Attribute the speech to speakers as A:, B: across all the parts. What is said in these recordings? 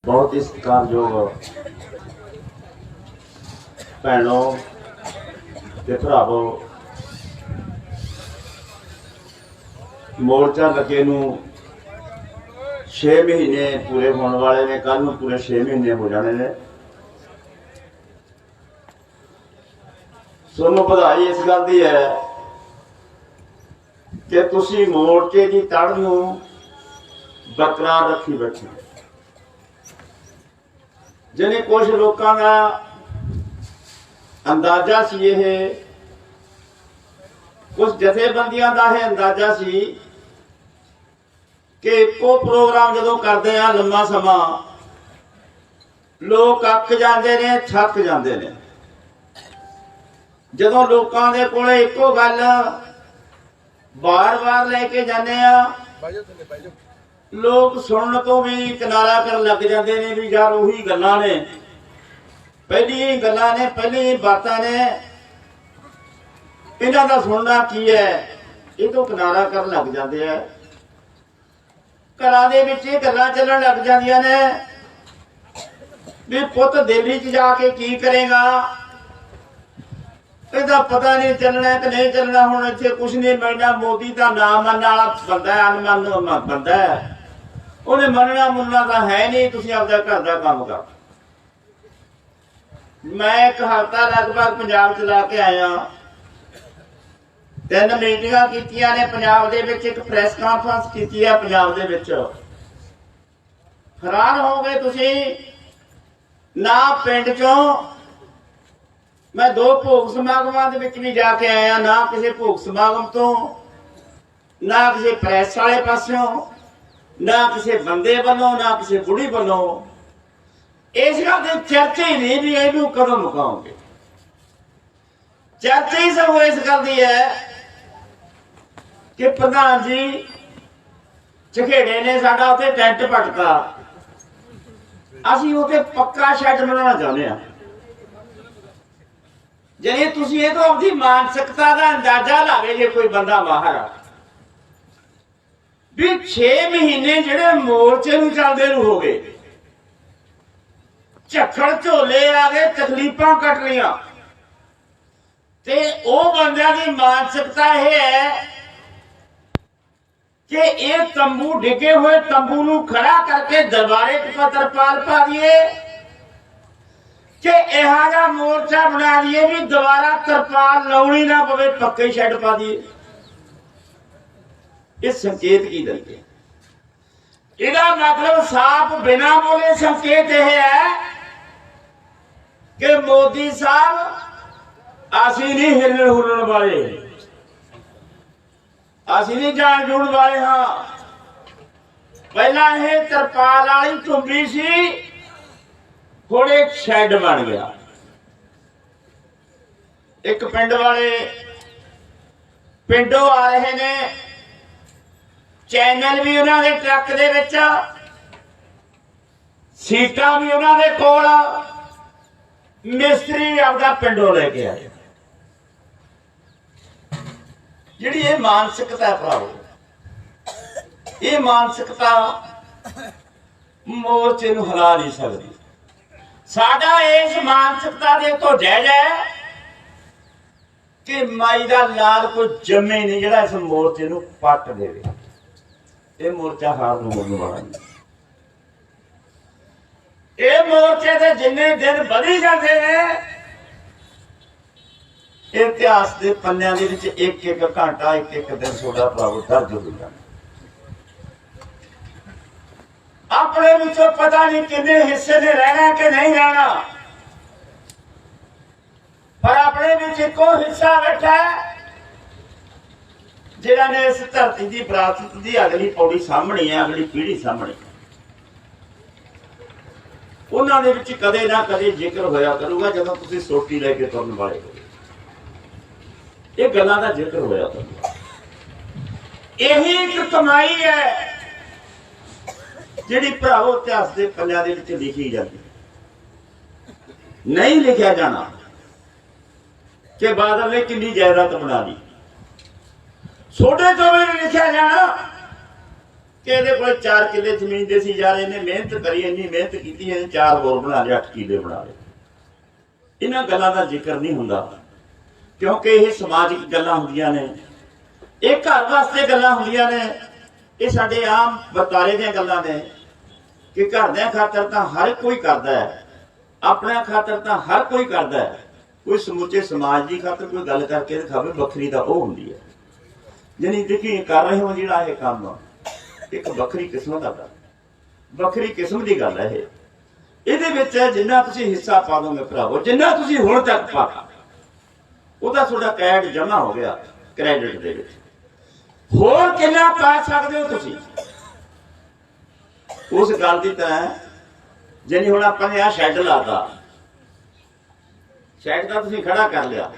A: बहुत ही सत्कारयोग भैनों ते भरावो, मोर्चा लगे नूं 6 महीने पूरे होने वाले ने। कल नूं पूरे 6 महीने हो जाने ने। सोनू बधाई इस गल दी है कि तुसी मोर्चे की तड़ नूं बरकरार रखी बैठे। जिन्हें कुछ लोगों का अंदाजा सी, ये कुछ जथेबंदियां का है अंदाजा सी कि एको प्रोग्राम जो करते हैं लंबा समा लोग अक जाते ने, थक जाते ने। जो लोगों के कोल एको गल बार बार लेके जाने, लोग सुनने तो भी किनारा कर लग जाते हैं भी यार उही गल्लां ने, पहली गल्लां ने, पहली बातां ने, इन्हां दा सुनना की है, ये तो किनारा कर लग जाते हैं। घरां दे विच ये गल्लां चलन लग जांदियां ने भी पुत दिल्ली च जाके की करेगा, ਇਹਦਾ पता नहीं चलना कि नहीं चलना। हुण इत्थे कुछ नहीं मिलना। मोदी का नाम मनने वाला बंदा है, अनमन बंदा है, उन्हें मनना मुनना तो है नहीं। तुसीं आपदा घर का काम कर। मैं एक हफ्ता लगभग पंजाब चला के आया, 3 मीटिंगां कीतियां ने पंजाब दे विच, एक प्रैस कॉन्फ्रेंस कीती है पंजाब दे विच। हैरान हो गए तुसीं। ना पिंड चों मैं 2 भोग समागमां दे विच भी जाके आया, ना किसी भोग समागम तो, ना किसी प्रैस वाले पासों, ना किसी बंदे वालों, ना किसी बुढ़ी वालों। इस गल की चर्चा ही नहीं भी इनू कदों मुकाओगे। चर्चा ही सब इस गल की है कि प्रधान जी झखेड़े ने साडा उत्थे टेंट पटका, असीं उत्थे पक्का शैड बनाना चाहुंदे हां। जे तुसीं ये तो अपनी मानसिकता का अंदाजा लावे, जे कोई बंदा बाहर आ भी 6 महीने जिहड़े मोर्चे नूं चलदे नूं हो गए, झक्खड़ झोले आ गए, तकलीफां कट लियां, ते ओ बंदियां दी मानसिकता यह है कि ये तंबू डिगे हुए तंबू नूं खड़ा करके दरबारे तरपाल पा दिए कि यह मोर्चा बना दिए भी दोबारा तरपाल लाउणी ना पवे, पक्के शैड पा दिए। इस संकेत की दलिए, इसका मतलब साफ बिना बोले संकेत यह है कि मोदी साहब असी नहीं हिलन हुलन वाले, असी नहीं जान जून वाले। हाँ, पहला यह तरपाल वाली झुंबी सी, हुण एक शैड बन गया। एक पिंड वाले पिंडों आ रहे ने, चैनल भी उन्होंने ट्रक दे विच, सीटां भी उन्होंने कोल, मिस्त्री आपदा पिंडों लेके आए। जिहड़ी ये मानसिकता है भरावो, ये मानसिकता मोर्चे नूं हिला नहीं सकती। साडा इस मानसिकता दे तो जायज है कि माई दा लाल कोई जमे नहीं जिहड़ा इस मोर्चे नूं पट देवे। ये मोर्चा हार नूं होने वाला नहीं। ये मोर्चे दे जिन्ने दिन बढ़ी जाते हैं, इतिहास के पन्नियां दे विच एक एक घंटा, एक एक दिन सोडा भाव दर्ज हो जाता। अपने विचों पता नहीं कितने हिस्से ने रहना कि नहीं रहना, पर अपने विच एको हिस्सा बैठा है जिन्हां ने इस धरती की विरासत की अगली पौड़ी सामनी है, अगली पीढ़ी सामनी। उन्हां दे विच कदे ना कदे जिक्र होया करूगा जदों तुसीं सोटी लेके तुरन वाले हो। ये गल्लां दा जिक्र होया करूगा। यही एक कमाई है जिहड़ी भरावो इतिहास के पन्नियां दे विच लिखी जाती। नहीं लिखा जाना कि बादल ने कितनी जायदाद बना ली, सोडे तो भी नहीं लिखा जाना कि ये कोई 4 किले जमीन दे सी यार, इन्हें मेहनत करी, इन्नी मेहनत की, 4 होर बना ले, 8 किले बना ले। इन्हां गल्लां दा जिक्र नहीं हुंदा, क्योंकि ये समाजिक गल्लां हुंदियां ने, ये घर वास्ते गल्लां हुंदियां ने, ये साडे आम बरतारे दीयां गल्लां ने कि घर दे खातर तां हर कोई करदा है, अपने खातर तां हर कोई करदा है, कोई समूचे समाज की खातर कोई गल करके दिखावे, बखरी दा ओह हुंदी है। यानी देखिए कर रहे हो जिहड़ा ये काम एक बखरी किस्म का गल, बखरी किस्म की गल है। ਇਹਦੇ ਵਿੱਚ ਜਿੰਨਾ ਤੁਸੀਂ ਹਿੱਸਾ ਪਾ ਦੋਗੇ ਭਰਾਵੋ, ਜਿੰਨਾ ਤੁਸੀਂ ਹੁਣ ਤੱਕ ਪਾਤਾ ਉਹਦਾ ਤੁਹਾਡਾ ਕੈਡ ਜਮਾ ਹੋ ਗਿਆ ਕ੍ਰੈਡਿਟ ਦੇ ਵਿੱਚ। ਹੋਰ ਕਿੰਨਾ ਪਾ ਸਕਦੇ ਹੋ ਤੁਸੀਂ ਉਸ ਗੱਲ ਦੀ ਤਰ੍ਹਾਂ, ਜਿਵੇਂ ਹੁਣ ਆਪਾਂ ਨੇ ਆਹ ਸ਼ੈੱਡ ਲਾਤਾ, ਸ਼ੈੱਡ ਦਾ ਤੁਸੀਂ ਖੜਾ ਕਰ ਲਿਆ,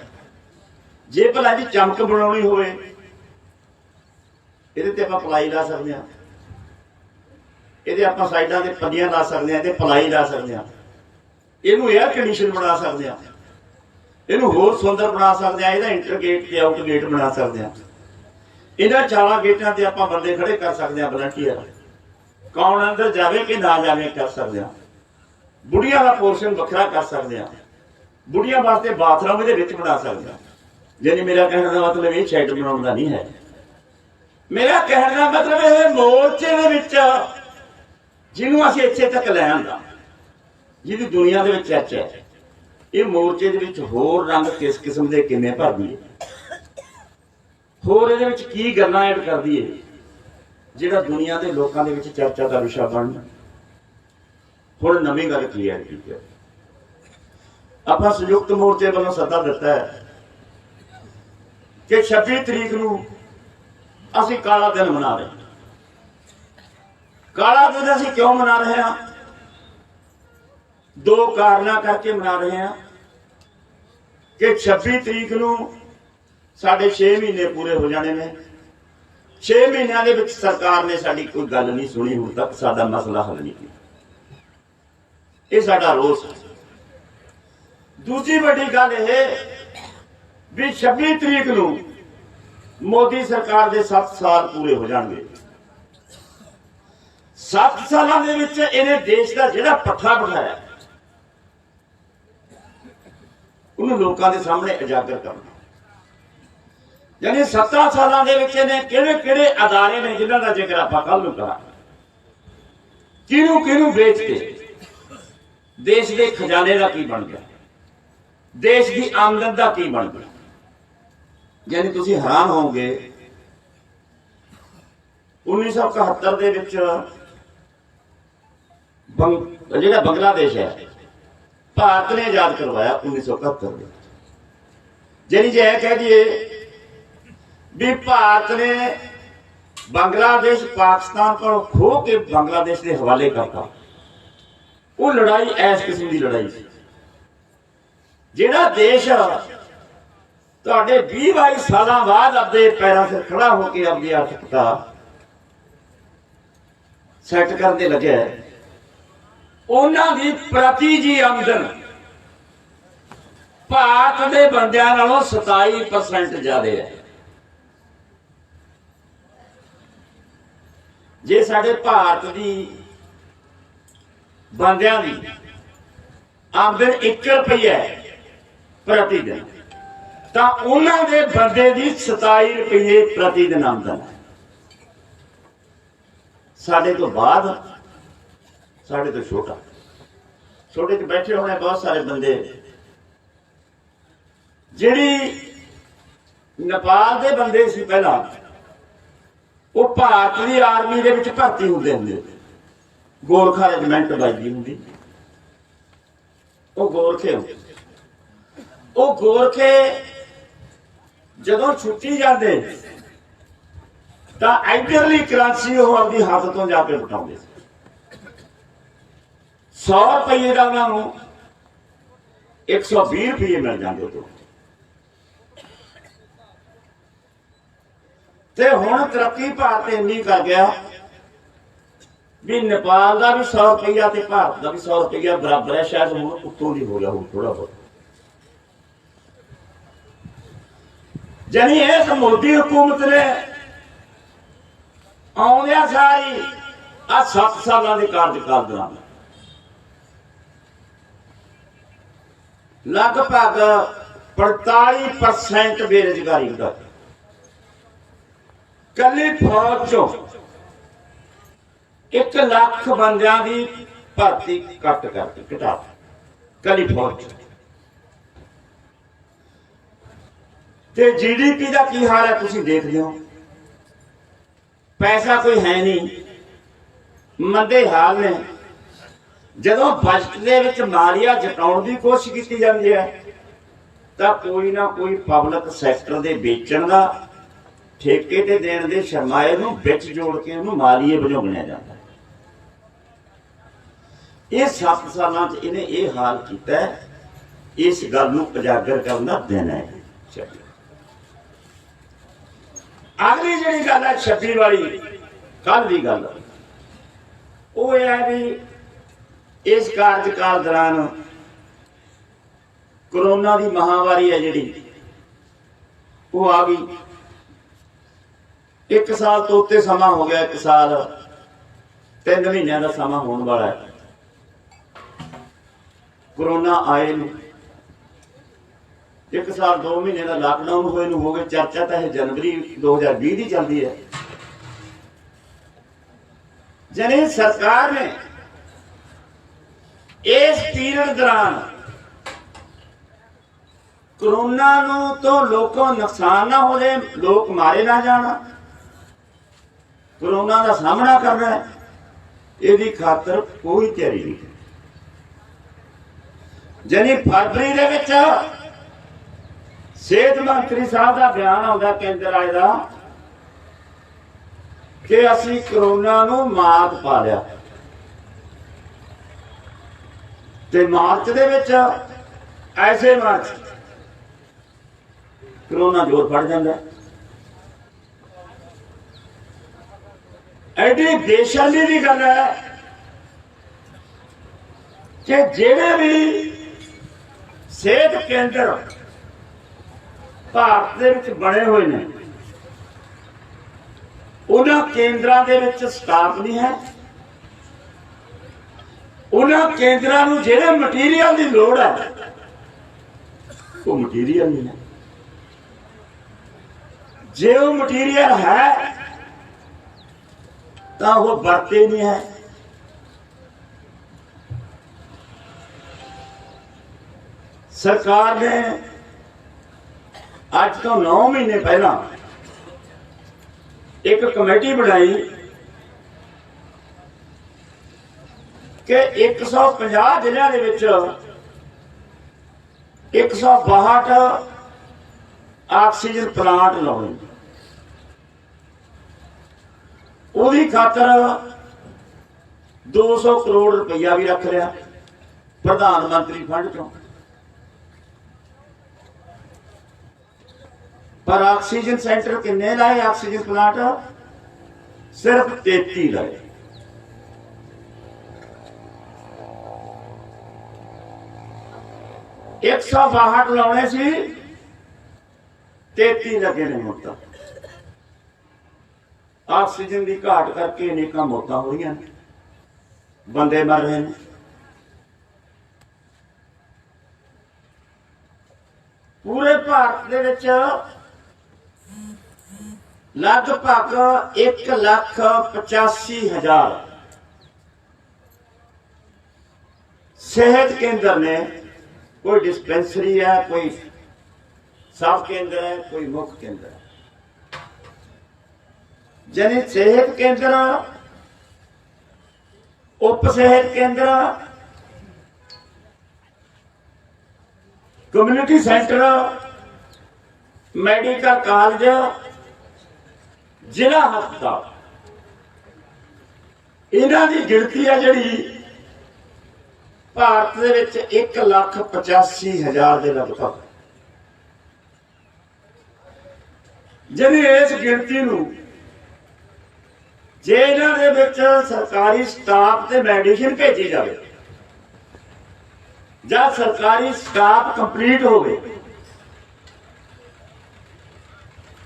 A: ਜੇ ਭਲਾ ਇਹਦੀ ਚਮਕ ਬਣਾਉਣੀ ਹੋਵੇ ਇਹਦੇ ਤੇ ਆਪਾਂ ਪਲਾਈ ਲਾ ਸਕਦੇ ਹਾਂ, ਇਹਦੇ ਆਪਾਂ ਸਾਈਡਾਂ ਤੇ ਪੰਨੀਆਂ ਲਾ ਸਕਦੇ ਹਾਂ, ਇਹਦੇ ਪਲਾਈ ਲਾ ਸਕਦੇ ਹਾਂ, ਇਹਨੂੰ 에ਅਰ ਕੰਡੀਸ਼ਨ ਬਣਾ ਸਕਦੇ ਹਾਂ, ਇਹਨੂੰ ਹੋਰ ਸੁੰਦਰ ਬਣਾ ਸਕਦੇ ਹਾਂ, ਇਹਦਾ ਇੰਟਰ ਗੇਟ ਤੇ ਆਊਟ ਗੇਟ ਬਣਾ ਸਕਦੇ ਹਾਂ, ਇਹਨਾਂ 4 ਗੇਟਾਂ ਤੇ ਆਪਾਂ ਬੰਦੇ ਖੜੇ ਕਰ ਸਕਦੇ ਹਾਂ, ਵਲੰਟੀਅਰ, ਕੌਣ ਅੰਦਰ ਜਾਵੇ ਕਿ ਨਾ ਜਾਵੇ ਕਰ ਸਕਦੇ ਹਾਂ, ਬੁੜੀਆਂ ਦਾ ਪੋਰਸ਼ਨ ਵੱਖਰਾ ਕਰ ਸਕਦੇ ਹਾਂ, ਬੁੜੀਆਂ ਵਾਸਤੇ ਬਾਥਰੂਮ ਇਹਦੇ ਵਿੱਚ ਬਣਾ ਸਕਦੇ ਹਾਂ। ਯਾਨੀ ਮੇਰਾ ਕਹਿਣ ਦਾ ਮਤਲਬ ਇਹ ਸ਼ੈੱਡ ਬਣਾਉਣ ਦਾ ਨਹੀਂ ਹੈ, ਮੇਰਾ ਕਹਿਣ ਦਾ ਮਤਲਬ ਇਹ ਮੋਰਚੇ ਦੇ ਵਿੱਚ ਜਿਹਨੂੰ ਅਸੀਂ ਇੱਥੇ ਤੱਕ ਲੈ ਆਂਦਾ, ਜਿਹਦੀ ਦੁਨੀਆ ਦੇ ਵਿੱਚ ਚਰਚਾ ਹੈ, ਇਹ ਮੋਰਚੇ ਦੇ ਵਿੱਚ ਹੋਰ ਰੰਗ ਕਿਸ ਕਿਸਮ ਦੇ ਕਿਵੇਂ ਭਰਦੀ ਹੈ, ਹੋਰ ਇਹਦੇ ਵਿੱਚ ਕੀ ਗੱਲਾਂ ਐਡ ਕਰਦੀ ਹੈ ਜਿਹੜਾ ਦੁਨੀਆ ਦੇ ਲੋਕਾਂ ਦੇ ਵਿੱਚ ਚਰਚਾ ਦਾ ਵਿਸ਼ਾ ਬਣਨਾ। ਹੁਣ ਨਵੀਂ ਗੱਲ ਕਲੀਅਰ ਕੀਤੀ ਹੈ, ਆਪਾਂ ਸੰਯੁਕਤ ਮੋਰਚੇ ਵੱਲੋਂ ਸੱਦਾ ਦਿੱਤਾ ਹੈ ਕਿ 26 ਤਰੀਕ ਨੂੰ ਅਸੀਂ ਕਾਲਾ ਦਿਨ ਮਨਾ ਰਹੇ ਹਾਂ। ਕਾਲਾ ਦਿਨ ਅਸੀਂ ਕਿਉਂ ਮਨਾ ਰਹੇ ਹਾਂ? 2 ਕਾਰਨਾਂ ਕਰਕੇ ਮਨਾ ਰਹੇ ਹਾਂ ਕਿ 26 ਤਰੀਕ ਨੂੰ ਸਾਡੇ 6 ਮਹੀਨੇ ਪੂਰੇ ਹੋ ਜਾਣੇ ਨੇ। 6 ਮਹੀਨਿਆਂ ਦੇ ਵਿੱਚ ਸਰਕਾਰ ਨੇ ਸਾਡੀ ਕੋਈ ਗੱਲ ਨਹੀਂ ਸੁਣੀ, ਹੁਣ ਤੱਕ ਸਾਡਾ ਮਸਲਾ ਹੱਲ ਨਹੀਂ ਕੀਤਾ, ਇਹ ਸਾਡਾ ਰੋਸ ਹੈ। ਦੂਜੀ ਵੱਡੀ ਗੱਲ ਇਹ ਵੀ 26 ਤਰੀਕ ਨੂੰ ਮੋਦੀ ਸਰਕਾਰ ਦੇ 7 ਸਾਲ ਪੂਰੇ ਹੋ ਜਾਣਗੇ। 7 ਸਾਲਾਂ ਦੇ ਵਿੱਚ ਇਹਨੇ ਦੇਸ਼ ਦਾ ਜਿਹੜਾ ਪੱਠਾ ਬਿਠਾਇਆ ਉਹਨੂੰ ਲੋਕਾਂ ਦੇ ਸਾਹਮਣੇ ਉਜਾਗਰ ਕਰਨਾ। ਯਾਨੀ 7 ਸਾਲਾਂ ਦੇ ਵਿੱਚ ਇਹਨੇ ਕਿਹੜੇ ਕਿਹੜੇ ਅਦਾਰੇ ਨੇ ਜਿਨ੍ਹਾਂ ਦਾ ਜ਼ਿਕਰ ਆਪਾਂ ਕੱਲ ਨੂੰ ਕਰਾਂਗੇ, ਕਿਹਨੂੰ ਕਿਹਨੂੰ ਵੇਚ ਕੇ ਦੇਸ਼ ਦੇ ਖਜ਼ਾਨੇ ਦਾ ਕੀ ਬਣ ਗਿਆ, ਦੇਸ਼ ਦੀ ਆਮਦਨ ਦਾ ਕੀ ਬਣ ਗਿਆ। ਯਾਨੀ ਤੁਸੀਂ ਹੈਰਾਨ ਹੋਵੋਗੇ 1971 ਦੇ ਵਿੱਚ ਜਿਹੜਾ ਬੰਗਲਾਦੇਸ਼ ਹੈ ਭਾਰਤ ਨੇ ਆਜ਼ਾਦ ਕਰਵਾਇਆ 1971 ਦੇ। ਜਿਹੜੀ ਜੇ ਇਹ ਕਹਿ ਦਈਏ ਵੀ ਭਾਰਤ ਨੇ ਬੰਗਲਾਦੇਸ਼ ਪਾਕਿਸਤਾਨ ਕੋਲ ਖੋ ਕੇ ਬੰਗਲਾਦੇਸ਼ ਦੇ ਹਵਾਲੇ ਕਰਤਾ, ਉਹ ਲੜਾਈ ਇਸ ਕਿਸਮ ਦੀ ਲੜਾਈ ਸੀ। ਜਿਹੜਾ ਦੇਸ਼ ਤੁਹਾਡੇ 20-22 ਸਾਲਾਂ ਬਾਅਦ ਆਪਣੇ ਪੈਰਾਂ ਤੇ ਖੜਾ ਹੋ ਕੇ ਆਪਣੀ ਆਰਥਿਕਤਾ ਸੈੱਟ ਕਰਨ ਦੇ ਲੱਗਿਆ, ਉਹਨਾਂ ਦੀ ਪ੍ਰਤੀ ਜੀ ਆਮਦਨ ਭਾਰਤ ਦੇ ਬੰਦਿਆਂ ਨਾਲੋਂ 27% ਜ਼ਿਆਦਾ ਹੈ। ਜੇ ਸਾਡੇ ਭਾਰਤ ਦੀ ਬੰਦਿਆਂ ਦੀ ਆਮਦਨ 1 ਰੁਪਈਆ ਹੈ ਪ੍ਰਤੀ ਦਿਨ, ਤਾਂ ਉਹਨਾਂ ਦੇ ਬੰਦੇ ਦੀ 27 ਰੁਪਏ ਪ੍ਰਤੀ ਦਿਨ ਆਮਦਨ ਹੈ। ਸਾਡੇ ਤੋਂ ਬਾਅਦ, ਸਾਡੇ ਤੋਂ ਛੋਟਾ, ਛੋਟੇ 'ਚ ਬੈਠੇ ਹੋਣੇ ਬਹੁਤ ਸਾਰੇ ਬੰਦੇ ਜਿਹੜੀ ਨੇਪਾਲ ਦੇ ਬੰਦੇ ਸੀ ਪਹਿਲਾਂ, ਉਹ ਭਾਰਤ ਦੀ ਆਰਮੀ ਦੇ ਵਿੱਚ ਭਰਤੀ ਹੁੰਦੇ, ਗੋਰਖਾ ਰੈਜੀਮੈਂਟ ਵੱਜਦੀ ਹੁੰਦੀ, ਉਹ ਗੋਰਖੇ ਹੁੰਦੇ। ਉਹ ਗੋਰਖੇ ਜਦੋਂ ਛੁੱਟੀ ਜਾਂਦੇ ਤਾਂ ਇਧਰਲੀ ਕਰੰਸੀ ਉਹ ਆਪਣੀ ਹੱਥ ਤੋਂ ਜਾ ਕੇ ਬਟਾਉਂਦੇ ਸੀ। 100 ਰੁਪਏ ਦਾ ਉਹਨਾਂ ਨੂੰ 120 ਰੁਪਏ ਮਿਲ ਜਾਂਦੇ ਤੋਂ। ਤੇ ਹੁਣ ਤਰੱਕੀ ਭਾਰਤ ਇੰਨੀ ਕਰ ਗਿਆ ਵੀ ਨੇਪਾਲ ਦਾ ਵੀ 100 ਰੁਪਇਆ ਤੇ ਭਾਰਤ ਦਾ ਵੀ 100 ਰੁਪਇਆ ਬਰਾਬਰ ਹੈ, ਸ਼ਾਇਦ ਹੁਣ ਉੱਤੋਂ ਦੀ ਹੋ ਗਿਆ ਹੁਣ ਥੋੜਾ ਬਹੁਤ। ਜਾਨੀ ਇਸ ਮੋਦੀ ਹਕੂਮਤ ਨੇ ਆਉਂਦਿਆਂ ਸਾਰੀ ਆ 7 ਸਾਲਾਂ ਦੇ ਕਾਰਜਕਾਲ ਦੌਰਾਨ ਲਗਭਗ 45% ਬੇਰੁਜ਼ਗਾਰੀ ਵਧਾਈ। ਕੱਲੀ ਫੌਜ ਚੋਂ 1 ਲੱਖ ਬੰਦਿਆਂ ਦੀ ਭਰਤੀ ਘਟਾ ਕੱਲੀ ਫੌਜ ਤੇ GDP ਦਾ ਕੀ ਹਾਲ ਹੈ ਤੁਸੀਂ ਦੇਖਦੇ ਹੋ। ਪੈਸਾ ਕੋਈ ਹੈ ਨਹੀਂ, ਮੰਦੇ ਹਾਲ ਨੇ। ਜਦੋਂ ਬਜਟ ਦੇ ਵਿੱਚ ਮਾਲੀਆ ਜਟਾਉਣ ਦੀ ਕੋਸ਼ਿਸ਼ ਕੀਤੀ ਜਾਂਦੀ ਹੈ ਤਾਂ ਕੋਈ ਨਾ ਕੋਈ ਪਬਲਿਕ ਸੈਕਟਰ ਦੇ ਵੇਚਣ ਦਾ, ਠੇਕੇ ਤੇ ਦੇਣ ਦੇ ਸਰਮਾਏ ਨੂੰ ਵਿੱਚ ਜੋੜ ਕੇ ਉਹਨੂੰ ਮਾਲੀਏ ਵਜੋਂ ਗਿਣਿਆ ਜਾਂਦਾ। ਇਹ 7 ਸਾਲਾਂ 'ਚ ਇਹਨੇ ਇਹ ਹਾਲ ਕੀਤਾ। ਇਸ ਗੱਲ ਨੂੰ ਉਜਾਗਰ ਕਰਨ ਦਾ ਦਿਨ ਹੈ। ਅਗਲੀ ਜਿਹੜੀ ਗੱਲ ਹੈ 26 ਵਾਲੀ ਕੱਲ ਦੀ ਗੱਲ, ਉਹ ਇਹ ਹੈ ਵੀ ਇਸ ਕਾਰਜਕਾਲ ਦੌਰਾਨ ਕੋਰੋਨਾ ਦੀ ਮਹਾਮਾਰੀ ਹੈ ਜਿਹੜੀ ਉਹ ਆ ਗਈ। 1 ਸਾਲ ਤੋਂ ਉੱਤੇ ਸਮਾਂ ਹੋ ਗਿਆ, 1 ਸਾਲ 3 ਮਹੀਨਿਆਂ ਦਾ ਸਮਾਂ ਹੋਣ ਵਾਲਾ ਹੈ ਕੋਰੋਨਾ ਆਏ ਨੂੰ। 1 ਸਾਲ 2 ਮਹੀਨੇ ਦਾ ਲਾਕਡਾਊਨ ਹੋਏ ਨੂੰ ਹੋ ਗਏ। ਚਰਚਾ ਤਾਂ ਇਹ ਜਨਵਰੀ 2020 ਦੀ ਚੱਲਦੀ ਹੈ। ਜਨੇ ਸਰਕਾਰ ਨੇ ਇਸ ਪੀਰੀਅਡ ਦੌਰਾਨ कोरोना तो लोगों नुकसान ना हो जाए, लोग मारे ना जाना, कोरोना का सामना करना है, इसकी खातर कोई तैयारी नहीं। जानी फरवरी दे विच सेहत मंत्री साहब का बयान आता केंद्र आए का कि असी कोरोना नूं मात पा लिया। ते मार्च दे विच ऐसे मार्च कोरोना जोर फड़ जाता। एडी बेशर्मी की गल है कि जेड़े भी सेहत केंद्र भारत दे विच बने हुए ने, उन्हां केंद्रां दे विच स्टाफ नहीं है। उन्हां केंद्रां नूं जेड़े मटीरियल की लोड़ है वो मटीरियल नहीं है। जे वो मटीरियल है तो वो बरते नहीं है। सरकार ने आज तो 9 महीने पहला एक कमेटी बनाई कि 150 जिलों के विच 162 ऑक्सीजन प्लांट लाने। उहदी खातर 200 करोड़ रुपया भी रख लिया प्रधानमंत्री फंड चों, पर ऑक्सीजन सेंटर किन्ने लाए, ऑक्सीजन प्लांट सिर्फ 33 लाए। एक 162 लाने सी, 33 लगे ने मौतां। ऑक्सीजन की घाट करके अनेकों मौतां हो रही हैं, बंदे मर रहे हैं। पूरे भारत दे विच लगभग 1,85,000 सेहत केंद्र ने। कोई डिस्पेंसरी है, कोई सब केंद्र है, कोई मुख्य केंद्र है। यानी सेहत केंद्र, उप सेहत केंद्र, कम्युनिटी सेंटर, मेडिकल कॉलेज, जिला हस्पताल, इन्हां दी गिणती है जिहड़ी भारत दे विच 1,85,000 के लगभग। जिहड़ी इस गिणती नूं जे इन्हां दे विच सरकारी स्टाफ ते मैडिसिन भेजी जाए, जब सरकारी स्टाफ कंप्लीट हो गए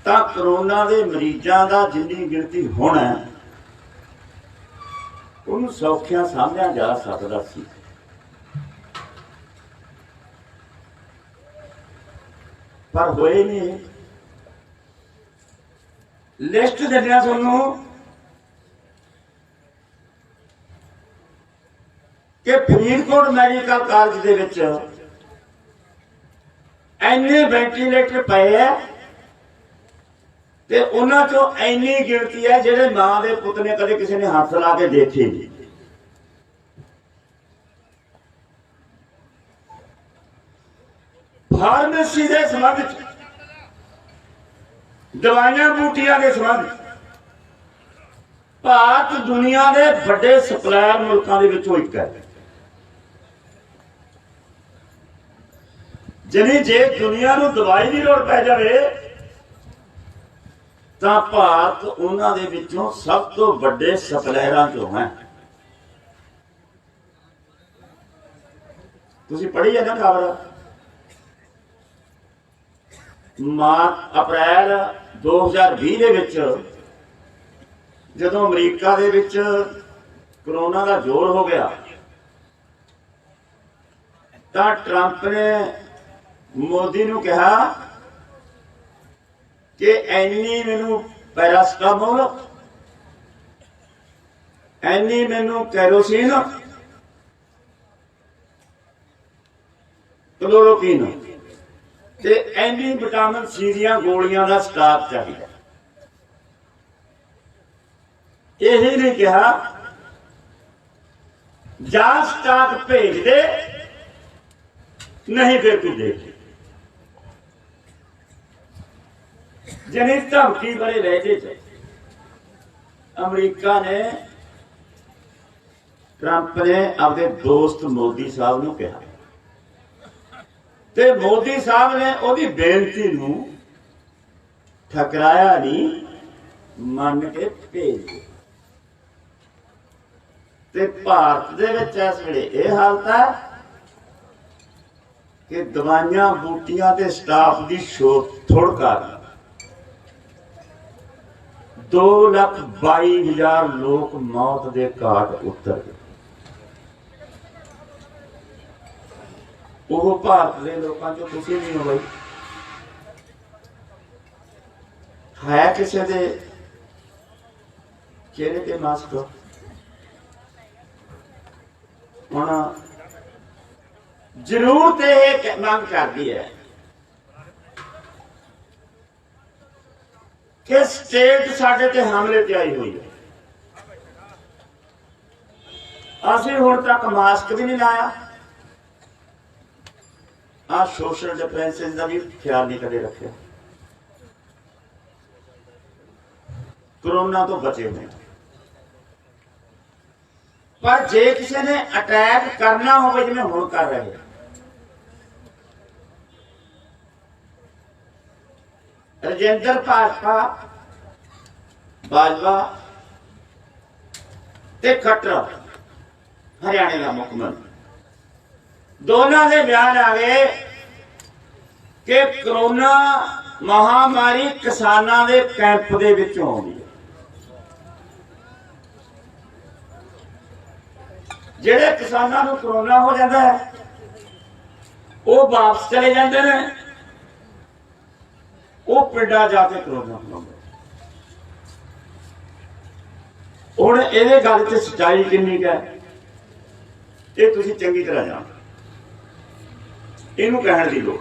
A: तो कोरोना के मरीजों का जिन्नी गिणती होना ਉਹਨੂੰ ਸੌਖਿਆਂ ਸਾਂਭਿਆ ਜਾ ਸਕਦਾ ਸੀ। ਪਰ ਹੋਏ ਨਹੀਂ। ਲਿਸਟ ਦਿੰਦਿਆਂ ਤੁਹਾਨੂੰ ਕਿ ਫਰੀਦਕੋਟ ਮੈਡੀਕਲ ਕਾਲਜ ਦੇ ਵਿੱਚ ਇੰਨੇ ਵੈਂਟੀਲੇਟਰ ਪਏ ਹੈ ਤੇ ਉਹਨਾਂ ਚੋਂ ਇੰਨੀ ਗਿਣਤੀ ਹੈ ਜਿਹੜੇ ਮਾਂ ਦੇ ਪੁੱਤ ਨੇ ਕਦੇ ਕਿਸੇ ਨੇ ਹੱਥ ਲਾ ਕੇ ਦੇਖੇ ਨਹੀਂ। ਫਾਰਮੇਸੀ ਦੇ ਸੰਬੰਧ ਚ, ਦਵਾਈਆਂ ਬੂਟੀਆਂ ਦੇ ਸੰਬੰਧ ਚ ਭਾਰਤ ਦੁਨੀਆ ਦੇ ਵੱਡੇ ਸਪਲਾਇਰ ਮੁਲਕਾਂ ਦੇ ਵਿੱਚੋਂ ਇੱਕ ਹੈ। ਜਿਹਨੇ ਜੇ ਦੁਨੀਆ ਨੂੰ ਦਵਾਈ ਦੀ ਲੋੜ ਪੈ ਜਾਵੇ ਤਾਂ ਭਾਰਤ ਉਹਨਾਂ ਦੇ ਵਿੱਚੋਂ ਸਭ ਤੋਂ ਵੱਡੇ ਸਪਲਾਇਰਾਂ ਚੋਂ ਹੈ। ਤੁਸੀਂ ਪੜ੍ਹੀ ਹੈ ਨਾ ਖਬਰ? ਅਪ੍ਰੈਲ 2020 ਦੇ ਵਿੱਚ ਜਦੋਂ ਅਮਰੀਕਾ ਦੇ ਵਿੱਚ ਕਰੋਨਾ ਦਾ ਜ਼ੋਰ ਹੋ ਗਿਆ ਤਾਂ ਟਰੰਪ ਨੇ ਮੋਦੀ ਨੂੰ ਕਿਹਾ ਕਿ ਐਨੀ ਮੈਨੂੰ ਪੈਰਾਸਟਾਮੋਲ, ਐਨੀ ਮੈਨੂੰ ਕੈਰੋਸੀਨ, ਕਲੋਰੋਕੀਨ ਤੇ ਐਨੀ ਵਿਟਾਮਿਨ ਸੀ ਦੀਆਂ ਗੋਲੀਆਂ ਦਾ ਸਟਾਕ ਚਾਹੀਦਾ। ਇਹੀ ਨਹੀਂ ਕਿਹਾ ਜਾਂ ਸਟਾਕ ਭੇਜ ਦੇ, ਨਹੀਂ ਫਿਰ ਤੂੰ ਦੇਖ। ਜਨੇ ਧਮਕੀ ਭਰੇ ਲਹਿਜੇ ਚ ਅਮਰੀਕਾ ਨੇ, ਟਰੰਪ ਨੇ ਆਪਦੇ ਦੋਸਤ ਮੋਦੀ ਸਾਹਿਬ ਨੂੰ ਕਿਹਾ ਤੇ ਮੋਦੀ ਸਾਹਿਬ ਨੇ ਉਹਦੀ ਬੇਨਤੀ ਨੂੰ ਠਕਰਾਇਆ ਨਹੀਂ, ਮੰਨ ਕੇ ਭੇਜ ਦਿੱਤਾ। ਤੇ ਭਾਰਤ ਦੇ ਵਿੱਚ ਇਸ ਵੇਲੇ ਇਹ ਹਾਲਤ ਹੈ ਕਿ ਦਵਾਈਆਂ ਬੂਟੀਆਂ ਤੇ ਸਟਾਫ ਦੀ ਥੋੜ ਕਾਰਨ 2,22,000 ਲੋਕ ਮੌਤ ਦੇ ਘਾਟ ਉਤਰ ਗਏ। ਉਹ ਭਾਰਤ ਦੇ ਲੋਕਾਂ ਚੋਂ ਤੁਸੀਂ ਨਹੀਂ ਹੋ ਬਈ। ਹੈ ਕਿਸੇ ਦੇ ਚਿਹਰੇ ਤੇ ਮਾਸਕ? ਹੁਣ ਜ਼ਰੂਰਤ ਇਹ ਮੰਗ ਕਰਦੀ ਹੈ ਕਿ ਸਟੇਟ ਸਾਡੇ ਤੇ ਹਮਲੇ ਤੇ ਆਈ ਹੋਈ ਹੈ। ਅਸੀਂ ਹੁਣ ਤੱਕ ਮਾਸਕ ਵੀ ਨਹੀਂ ਲਾਇਆ, ਆ ਸੋਸ਼ਲ ਡਿਸਟੈਂਸਿੰਗ ਦਾ ਵੀ ਖਿਆਲ ਨਹੀਂ ਕਦੇ ਰੱਖਿਆ। ਕੋਰੋਨਾ ਤੋਂ ਬਚੇ ਹੋਏ, ਪਰ ਜੇ ਕਿਸੇ ਨੇ ਅਟੈਕ ਕਰਨਾ ਹੋਵੇ ਜਿਵੇਂ ਹੁਣ ਕਰ ਰਹੇ, ਰਜਿੰਦਰ ਬਾਜਵਾ ਤੇ ਖੱਟਰ ਹਰਿਆਣੇ ਦਾ ਮੁੱਖ ਮੰਤਰੀ, ਦੋਨਾਂ ਦੇ ਬਿਆਨ ਆ ਗਏ ਕਿ ਕਰੋਨਾ ਮਹਾਮਾਰੀ ਕਿਸਾਨਾਂ ਦੇ ਕੈਂਪ ਦੇ ਵਿੱਚੋਂ ਆਉਂਦੀ ਹੈ। ਜਿਹੜੇ ਕਿਸਾਨਾਂ ਨੂੰ ਕਰੋਨਾ ਹੋ ਜਾਂਦਾ ਹੈ ਉਹ ਵਾਪਸ ਚਲੇ ਜਾਂਦੇ ਨੇ, ਉਹ ਪਿੰਡਾਂ ਜਾ ਕੇ ਕਰੋਨਾ ਫੈਲਾਉਂਦੇ। ਹੁਣ ਇਹਦੇ ਗੱਲ 'ਚ ਸੱਚਾਈ ਕਿੰਨੀ ਹੈ ਇਹ ਤੁਸੀਂ ਚੰਗੀ ਤਰ੍ਹਾਂ ਜਾਣੋ। ਇਹਨੂੰ ਕਹਿਣ ਦੀ ਲੋੜ,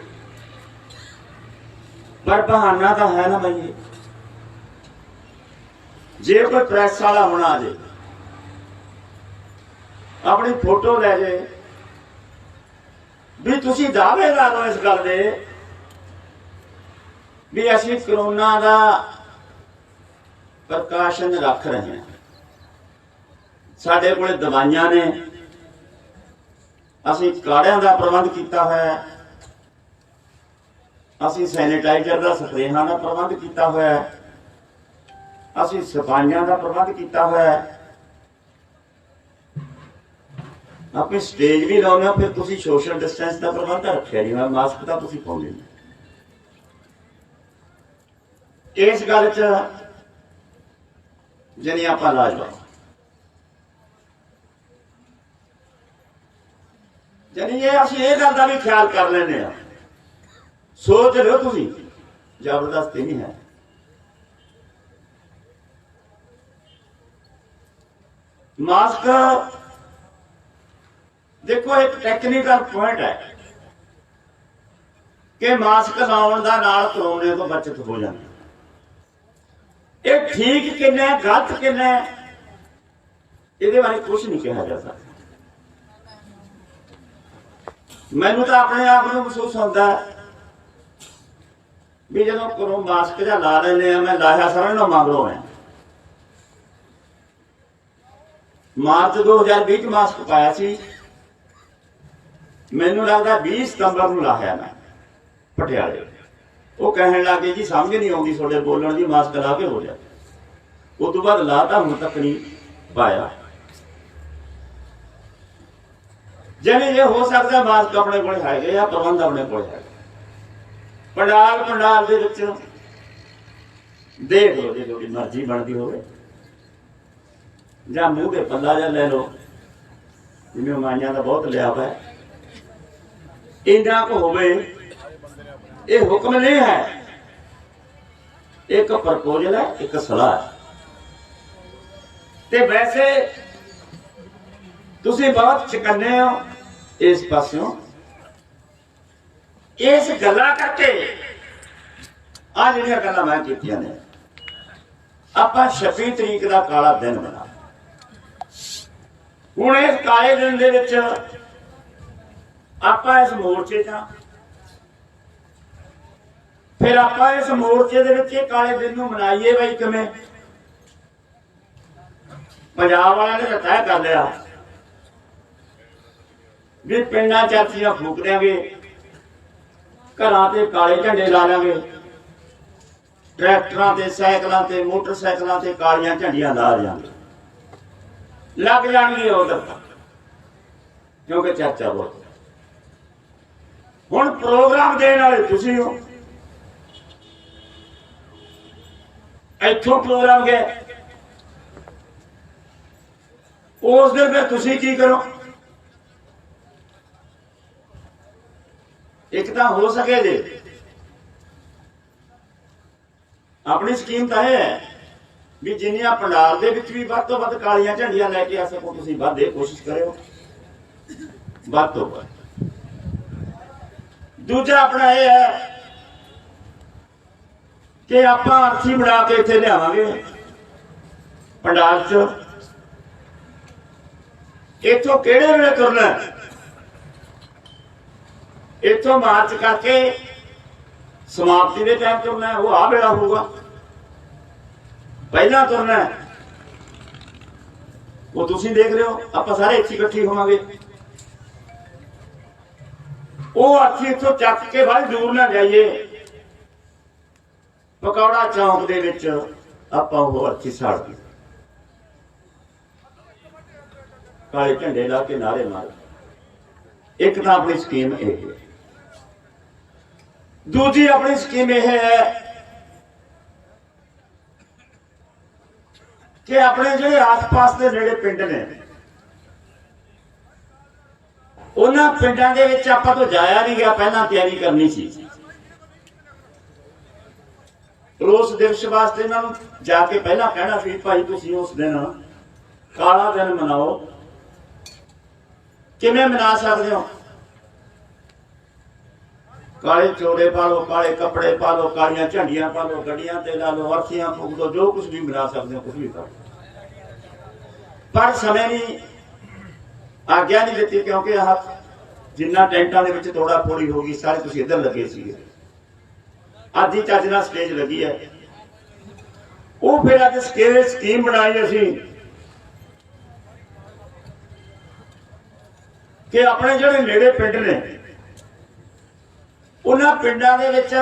A: ਪਰ ਬਹਾਨਾ ਤਾਂ ਹੈ ਨਾ ਬਈ। ਜੇ ਕੋਈ ਪ੍ਰੈਸ ਵਾਲਾ ਹੋਣਾ ਆ ਜੇ, ਆਪਣੀ ਫੋਟੋ ਲੈ ਜੇ ਵੀ ਤੁਸੀਂ ਦਾਅਵੇਦਾਰ ਹੋ ਇਸ ਗੱਲ ਦੇ ਵੀ ਅਸੀਂ ਕਰੋਨਾ ਦਾ ਪ੍ਰਕਾਸ਼ਨ ਰੱਖ ਰਹੇ ਹਾਂ, ਸਾਡੇ ਕੋਲ ਦਵਾਈਆਂ ਨੇ, ਅਸੀਂ ਕਾੜਿਆਂ ਦਾ ਪ੍ਰਬੰਧ ਕੀਤਾ ਹੋਇਆ, ਅਸੀਂ ਸੈਨੀਟਾਈਜ਼ਰ ਦਾ ਸਪਰੇਹਾਂ ਦਾ ਪ੍ਰਬੰਧ ਕੀਤਾ ਹੋਇਆ, ਅਸੀਂ ਸਫਾਈਆਂ ਦਾ ਪ੍ਰਬੰਧ ਕੀਤਾ ਹੋਇਆ, ਆਪਣੀ ਸਟੇਜ ਵੀ ਲਾਉਣਾ, ਫਿਰ ਤੁਸੀਂ ਸੋਸ਼ਲ ਡਿਸਟੈਂਸ ਦਾ ਪ੍ਰਬੰਧ ਰੱਖਿਆ ਜੀ, ਮਾਸਕ ਤਾਂ ਤੁਸੀਂ ਪਾਉਂਦੇ ਨਹੀਂ। ਇਸ ਗੱਲ 'ਚ ਜਿਹਨੇ ਆਪਾਂ ਲਾਜਵਾਬ यानी ये ਅਸੀਂ ਇਹ ਗੱਲ ਦਾ ਵੀ ਖਿਆਲ ਕਰ ਲੈਨੇ ਆ ਸੋਚ ਲਿਓ ਤੁਸੀਂ ਜ਼ਬਰਦਸਤੀ ਨਹੀਂ ਹੈ मास्क देखो एक टेक्निकल पॉइंट है कि मास्क लाने का नाल कोरोना तो बचत हो जाती ये ठीक किन्ने गलत किन्ने ये बारे कुछ नहीं कहा जा सकता मैनू तो अपने आप को महसूस होता है भी जो करो मास्क जा ला लेने मैं लाया सारा ना मगरों है मार्च 2020 मास्क पाया सी मैनू लगता 20 सितंबर को लाया मैं पटियाले वो कहने लगे जी समझ नहीं आती थोड़े बोलने की मास्क ला के हो जाए उस तो बाद लाता हूं तक नहीं पाया जिमें ये हो सकता मास्क अपने को है या प्रबंध अपने को है पंडाल पंडाल दे विच देख लो जी थोड़ी मर्जी बनती हो ਜਾਂ ਮੂੰਹ ਤੇ ਪੱਲਾ ਜਾਂ ਲੈ ਲਓ ਜਿਵੇਂ ਮਾਈਆਂ ਦਾ ਬਹੁਤ ਲਿਆ ਹੈ ਇੰਨਾ ਕੋ ਹੋਵੇ ਇਹ ਹੁਕਮ ਨਹੀਂ ਹੈ ਇੱਕ ਪ੍ਰਪੋਜ਼ਲ ਹੈ ਇੱਕ ਸਲਾਹ ਹੈ ਤੇ ਵੈਸੇ ਤੁਸੀਂ ਬਹੁਤ ਚਕੰਨੇ ਹੋ ਇਸ ਪਾਸਿਓਂ ਇਸ ਗੱਲਾਂ ਕਰਕੇ ਆ ਜਿਹੜੀਆਂ ਗੱਲਾਂ ਮੈਂ ਕੀਤੀਆਂ ਨੇ ਆਪਾਂ 26 ਤਰੀਕ ਦਾ ਕਾਲਾ ਦਿਨ ਬਣਾ ਹੁਣ ਇਸ ਕਾਲੇ ਦਿਨ ਦੇ ਵਿੱਚ ਆਪਾਂ ਇਸ ਮੋਰਚੇ 'ਚ ਫਿਰ ਆਪਾਂ ਇਸ ਮੋਰਚੇ ਦੇ ਵਿੱਚ ਇਹ ਕਾਲੇ ਦਿਨ ਨੂੰ ਮਨਾਈਏ ਬਈ ਕਿਵੇਂ ਪੰਜਾਬ ਵਾਲਿਆਂ ਨੇ ਤੈਅ ਕਰ ਲਿਆ ਵੀ ਪਿੰਡਾਂ ਚਾਚੀਆਂ ਫੂਕ ਦਿਆਂਗੇ ਘਰਾਂ ਤੇ ਕਾਲੇ ਝੰਡੇ ਲਾ ਲਾਂਗੇ ਟਰੈਕਟਰਾਂ ਤੇ ਸਾਈਕਲਾਂ ਤੇ ਮੋਟਰਸਾਈਕਲਾਂ ਤੇ ਕਾਲੀਆਂ ਝੰਡੀਆਂ ਲਾ ਦਿਆਂਗੇ लग जाएंगे उधर क्योंकि चाचा बहुत हुण प्रोग्राम देने वाले तुसीं हो इत्थों प्रोग्राम गए उस दिन फिर तुसीं की करो एक तो हो सके जे अपनी स्कीम तो है भी जिन्नियां पंडाल दे विच भी वध तो वध कालियां झंडियां लैके आ सको तुसीं वध ये कोशिश करियो वध तो वध दूजा अपना ये है कि आपां अर्थी बना के इत्थे लियावांगे पंडाल च इत्थों किहड़े वेले तुरना इत्थों मार्च करके समाप्ति दे टाइम तुरना है वो आ वेला होगा पहला तुरना वो तुसीं देख रहे हो आप सारे इत्थे इकट्ठे होवांगे वो अर्थी इत्थों चक के बहुत दूर ना जाइए पकौड़ा चौक दे विच आपां वो अर्थी साड़ दी काले झंडे ला के नारे मार एक तो अपनी स्कीम यह है दूजी अपनी स्कीम यह है कि अपने जो आस पास के नेड़े पिंड ने उन्हां पिंडां दे विच आपां तो जाया नहीं गया पहला तैयारी करनी सी रोज दिवस वास्ते इन्हां नूं जाके पहला कहना सी भाई तुसीं उस दिन काला दिन मनाओ किवें मना सकदे हो काले चोड़े पा लो काले कपड़े पा लो कालियां झंडियां पा लो गड्डियां ते ला लो अरथियां फूक दो जो कुछ भी बना सकते हो कुछ भी करो पर समय नहीं आग्ञा नहीं देती क्योंकि जिन्ना टेंटां दे विच थोड़ा थोड़ी होगी सारे तुसीं इधर लगे सीगे अज ही चज नाल स्टेज लगी है वो फिर अज स्कीम बनाई असीं कि अपने जिहड़े नेड़े पिंड ने उन्हां पिंडां दे विच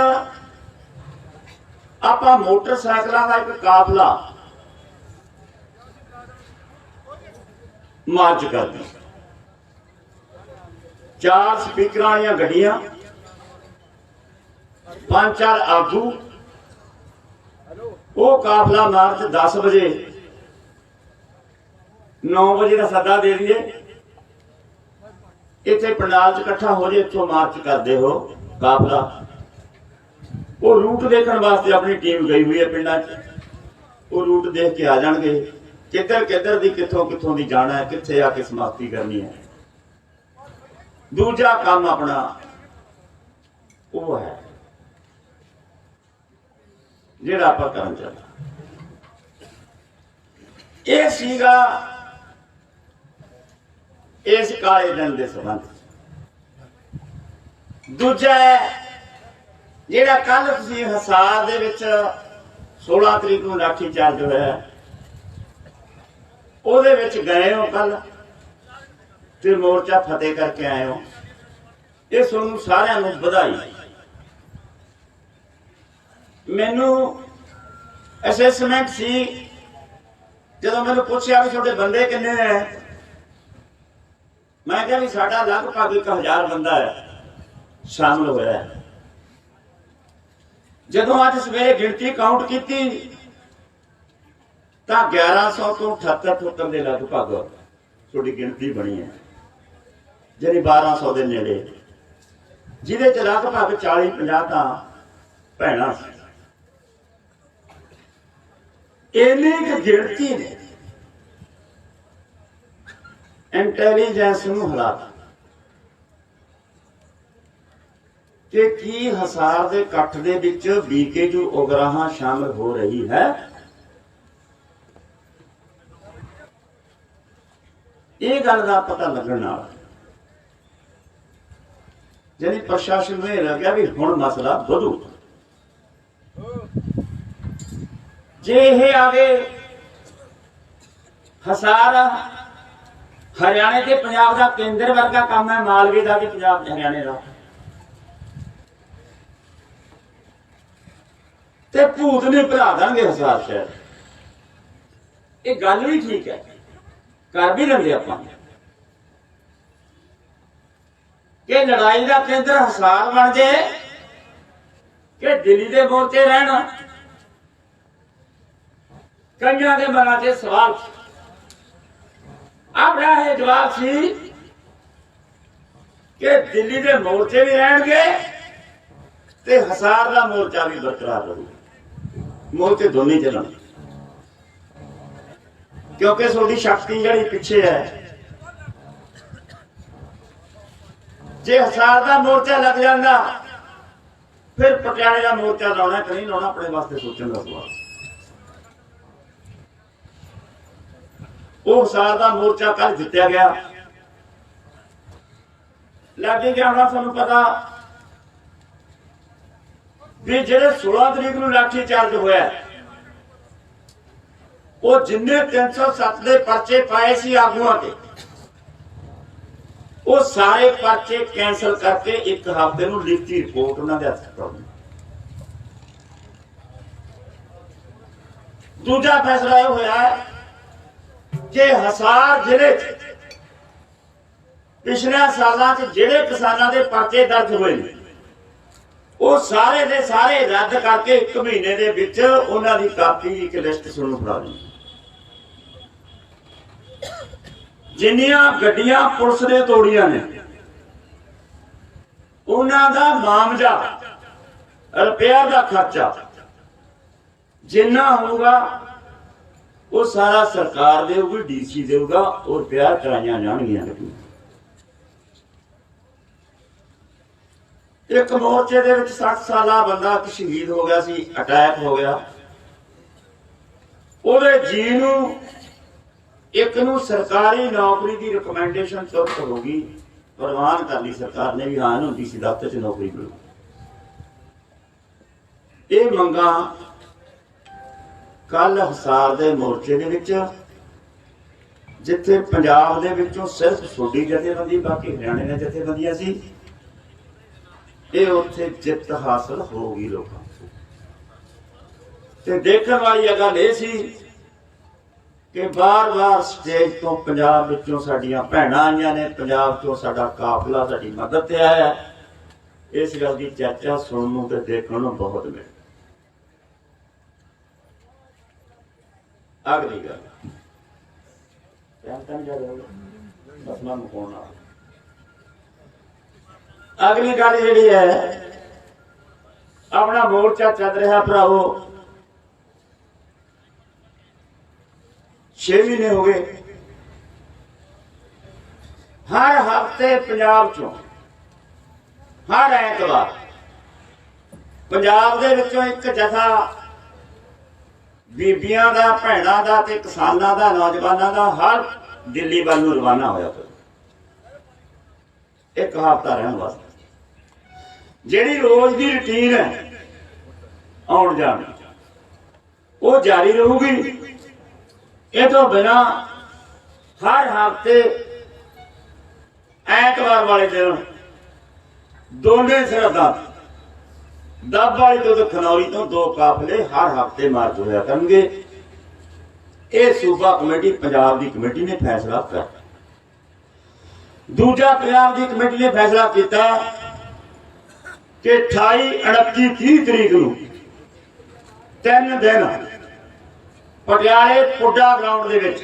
A: आपां मोटरसाइकिलां दा एक काफला मार्च करदे 4 स्पीकरां वालियां गड्डियां 5-4 आगू वो काफला मार्च 10 बजे 9 बजे का सदा दे दिए इत्थे पंडाल च इकट्ठा हो जाए, इत्थों मार्च करते हो काफला, वो रूट देखने वास्ते अपनी टीम गई हुई है पिंडां च, वो रूट देख के आ जाएंगे किधर किधर दी कित्थों कित्थों दी जाना है, कित्थे आके समाप्ति करनी है। दूजा काम अपना वो है जिहड़ा आपां करन चले, ये सीगा इस काले दिन के संबंध। दूजा है जिहड़ा कल तुसीं हिसार दे विच 16 तरीक नूं लाठी चार्ज होया, ਉਹਦੇ ਵਿੱਚ गए हो कल ते मोर्चा फतेह करके आए हो, ये ਤੁਹਾਨੂੰ ਸਾਰਿਆਂ ਨੂੰ ਵਧਾਈ। ਮੈਨੂੰ ਅਸੈਸਮੈਂਟ ਸੀ ਜਦੋਂ ਮੈਨੂੰ ਪੁੱਛਿਆ ਵੀ ਤੁਹਾਡੇ ਬੰਦੇ ਕਿੰਨੇ ਹੈ, ਮੈਂ ਕਿਹਾ ਵੀ ਸਾਡਾ ਲਗਭਗ 1000 ਬੰਦਾ ਹੈ ਸ਼ਾਮਲ ਹੋਇਆ ਹੈ। ਜਦੋਂ ਅੱਜ ਸਵੇਰੇ ਗਿਣਤੀ ਕਾਊਂਟ ਕੀਤੀ ਤਾਂ 1100 ਤੋਂ 78 ਠੁੱਕਰ ਦੇ ਲਗਭਗ ਤੁਹਾਡੀ ਗਿਣਤੀ ਬਣੀ ਹੈ, ਜਿਹੜੀ 1200 ਦੇ ਨੇੜੇ, ਜਿਹਦੇ ਚ ਲਗਭਗ 40-50 ਤਾਂ ਭੈਣਾਂ ਸੀ। ਇੰਨੀ ਕੁ ਗਿਣਤੀ ਨੇ ਇੰਟੈਲੀਜੈਂਸ ਨੂੰ ਹਿਲਾਤਾ ਕਿ ਕੀ ਹਿਸਾਰ ਦੇ ਇਕੱਠ ਦੇ ਵਿੱਚ ਬੀਕੇਯੂ ਉਗਰਾਹਾਂ ਸ਼ਾਮਲ ਹੋ ਰਹੀ ਹੈ। ਇਹ ਗੱਲ ਦਾ ਪਤਾ ਲੱਗਣ ਨਾਲ ਜਾਨੀ ਪ੍ਰਸ਼ਾਸਨ ਨੂੰ ਇਹ ਲੱਗਿਆ ਵੀ ਹੁਣ ਮਸਲਾ ਵਧੂ। ਜੇ ਇਹ ਆਗੇ ਹਿਸਾਰ ਹਰਿਆਣੇ ਤੇ ਪੰਜਾਬ ਦਾ ਕੇਂਦਰ ਵਰਗਾ ਕੰਮ ਹੈ, ਮਾਲਵੇ ਦਾ ਵੀ ਪੰਜਾਬ ਹਰਿਆਣੇ ਦਾ, ਤੇ ਭੂਤ ਨਹੀਂ ਭਰਾ ਦੇਣਗੇ ਹਿਸਾਰ ਸ਼ਹਿਰ। ਇਹ ਗੱਲ ਵੀ ਠੀਕ ਹੈ, कर भी लेंगे ਆਪਾਂ कि लड़ाई का केंद्र हिसार बन जाए कि दिल्ली के मोर्चे रहना। कईयां के मनां च सवाल अपना यह जवाब सी कि दिल्ली के मोर्चे भी रहेंगे ते हिसार का मोर्चा भी बरकरार रहूगा, मोर्चे दोनों चलणगे क्योंकि थोड़ी शक्ति जी पिछे है। जे हिसार का मोर्चा लग जाता फिर पटियाले का मोर्चा लाना कि नहीं लाना अपने वास्ते सोचने का सवाल। वो हिसार का मोर्चा कल जितया गया, लगे गया होना सानू पता भी जेडे 16 तरीक नूं लाठी चार्ज होया वो जिन्ने 307 के परचे पाए सी आगुआ के, वो सारे परचे कैंसल करके एक हफ्ते में लिखती रिपोर्ट उन्होंने हथ पाई। दूजा फैसला यह होया कि हिसार जिले पिछले सालों जिहड़े किसानों के परचे दर्ज हुए वो सारे दे सारे रद्द करके 1 महीने दे विच उन्हां दी कापी एक लिस्ट सुनू फड़ा दी। जिन्नियां गड्डियां पुलिस ने तोड़ियां ने उन्हां दा मामजा रिपेयर का खर्चा जिन्ना होगा वो सारा सरकार देगी, डीसी देगा और रिपेयर कराइया जाणगियां। एक मोर्चे दे विच 60 साला बंदा शहीद हो गया सी, अटैक हो गया, ਉਹਦੇ जी नूं एक नूं सरकारी नौकरी की रिकमेंडेशन तुरंत होगी, प्रवान कर ली सरकार ने भी हाँ इन्हूं डीसी दफ्तर च नौकरी मिलू। ये मंगा कल हिसार दे मोर्चे दे विच जिथे पंजाब दे विचों सिर्फ सोडी जथेबंदी बाकी हरियाणे दी जथेबंदियां सी, ये उत्थे जित हासिल होगी लोगों ते। देखने वाली गल ये सी कि बार बार स्टेज तो पंजाब विचों साडियां भैणां आईयां ने, पंजाब चों साडा काफला साडी मदद ते आया। इस गल की चर्चा सुनने ते देखने नूं बहुत मिली। अगली गल बस मैं मुकाउण वाला अगली गल जी है, अपना मोर्चा चल रहा भरावो 6 महीने हो गए। हर हफ्ते पंजाब चों हर ऐतवार पंजाब दे विचों एक जथा बीबियां दा, भैणां दा ते किसानां दा, नौजवानां दा हर दिल्ली वाल नूं रवाना होया एक हफ्ता रहने वास्ते। जिहड़ी रोज की रूटीन है आउण जाण वो जारी रहूगी। ये तो बिना हर हफ्ते ऐतवार वाले दिन दोने सरहदां दब वाली तो खनौरी तो 2 काफले हर हफ्ते मार्च होया करनगे। ये सूबा कमेटी पंजाब की कमेटी ने फैसला कर। दूजा पंजाब की कमेटी ने फैसला किया कि 28, 29, 30 तरीक नूं 3 दिन पटियाले पुड्डा ग्राउंड दे विच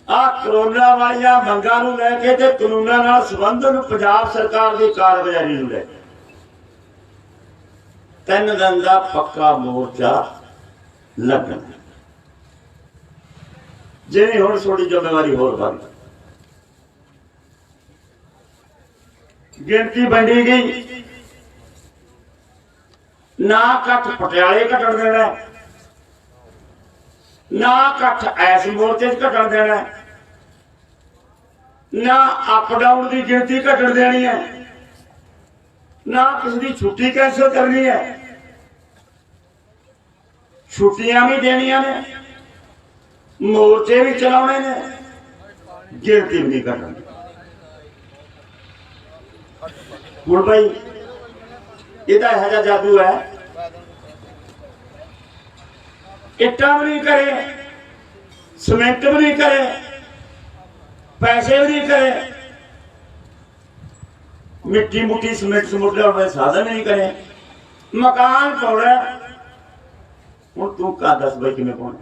A: आ करोना वालियां मंगां नूं लैके ते कानूनां नाल संबंधित पंजाब सरकार की कारगुजारी नूं लैके 3 दिन का पक्का मोर्चा लगना। जिवें हुण थोड़ी जिम्मेवारी होर बन गिनती वंडी गई। ना कट्ठ पटियाले घटन देना, ना कट्ठ इस मोर्चे च घटन देना, ना अप डाउन की गिनती घटन देनी है, ना किसी की छुट्टी कैंसिल करनी है। छुट्टियां भी देनिया ने, मोर्चे भी चलाने ने, गिनती भी नहीं करनी। हुण भाई इहदा इहो जिहा जादू है, इट्टां भी नहीं करे, सीमेंट भी नहीं करे, पैसे भी नहीं करे, मिट्टी मुट्टी सीमेंट समुट लिया साधन नहीं करे, मकान पाउणा। हुण तू का दस बई किवें पाउणा?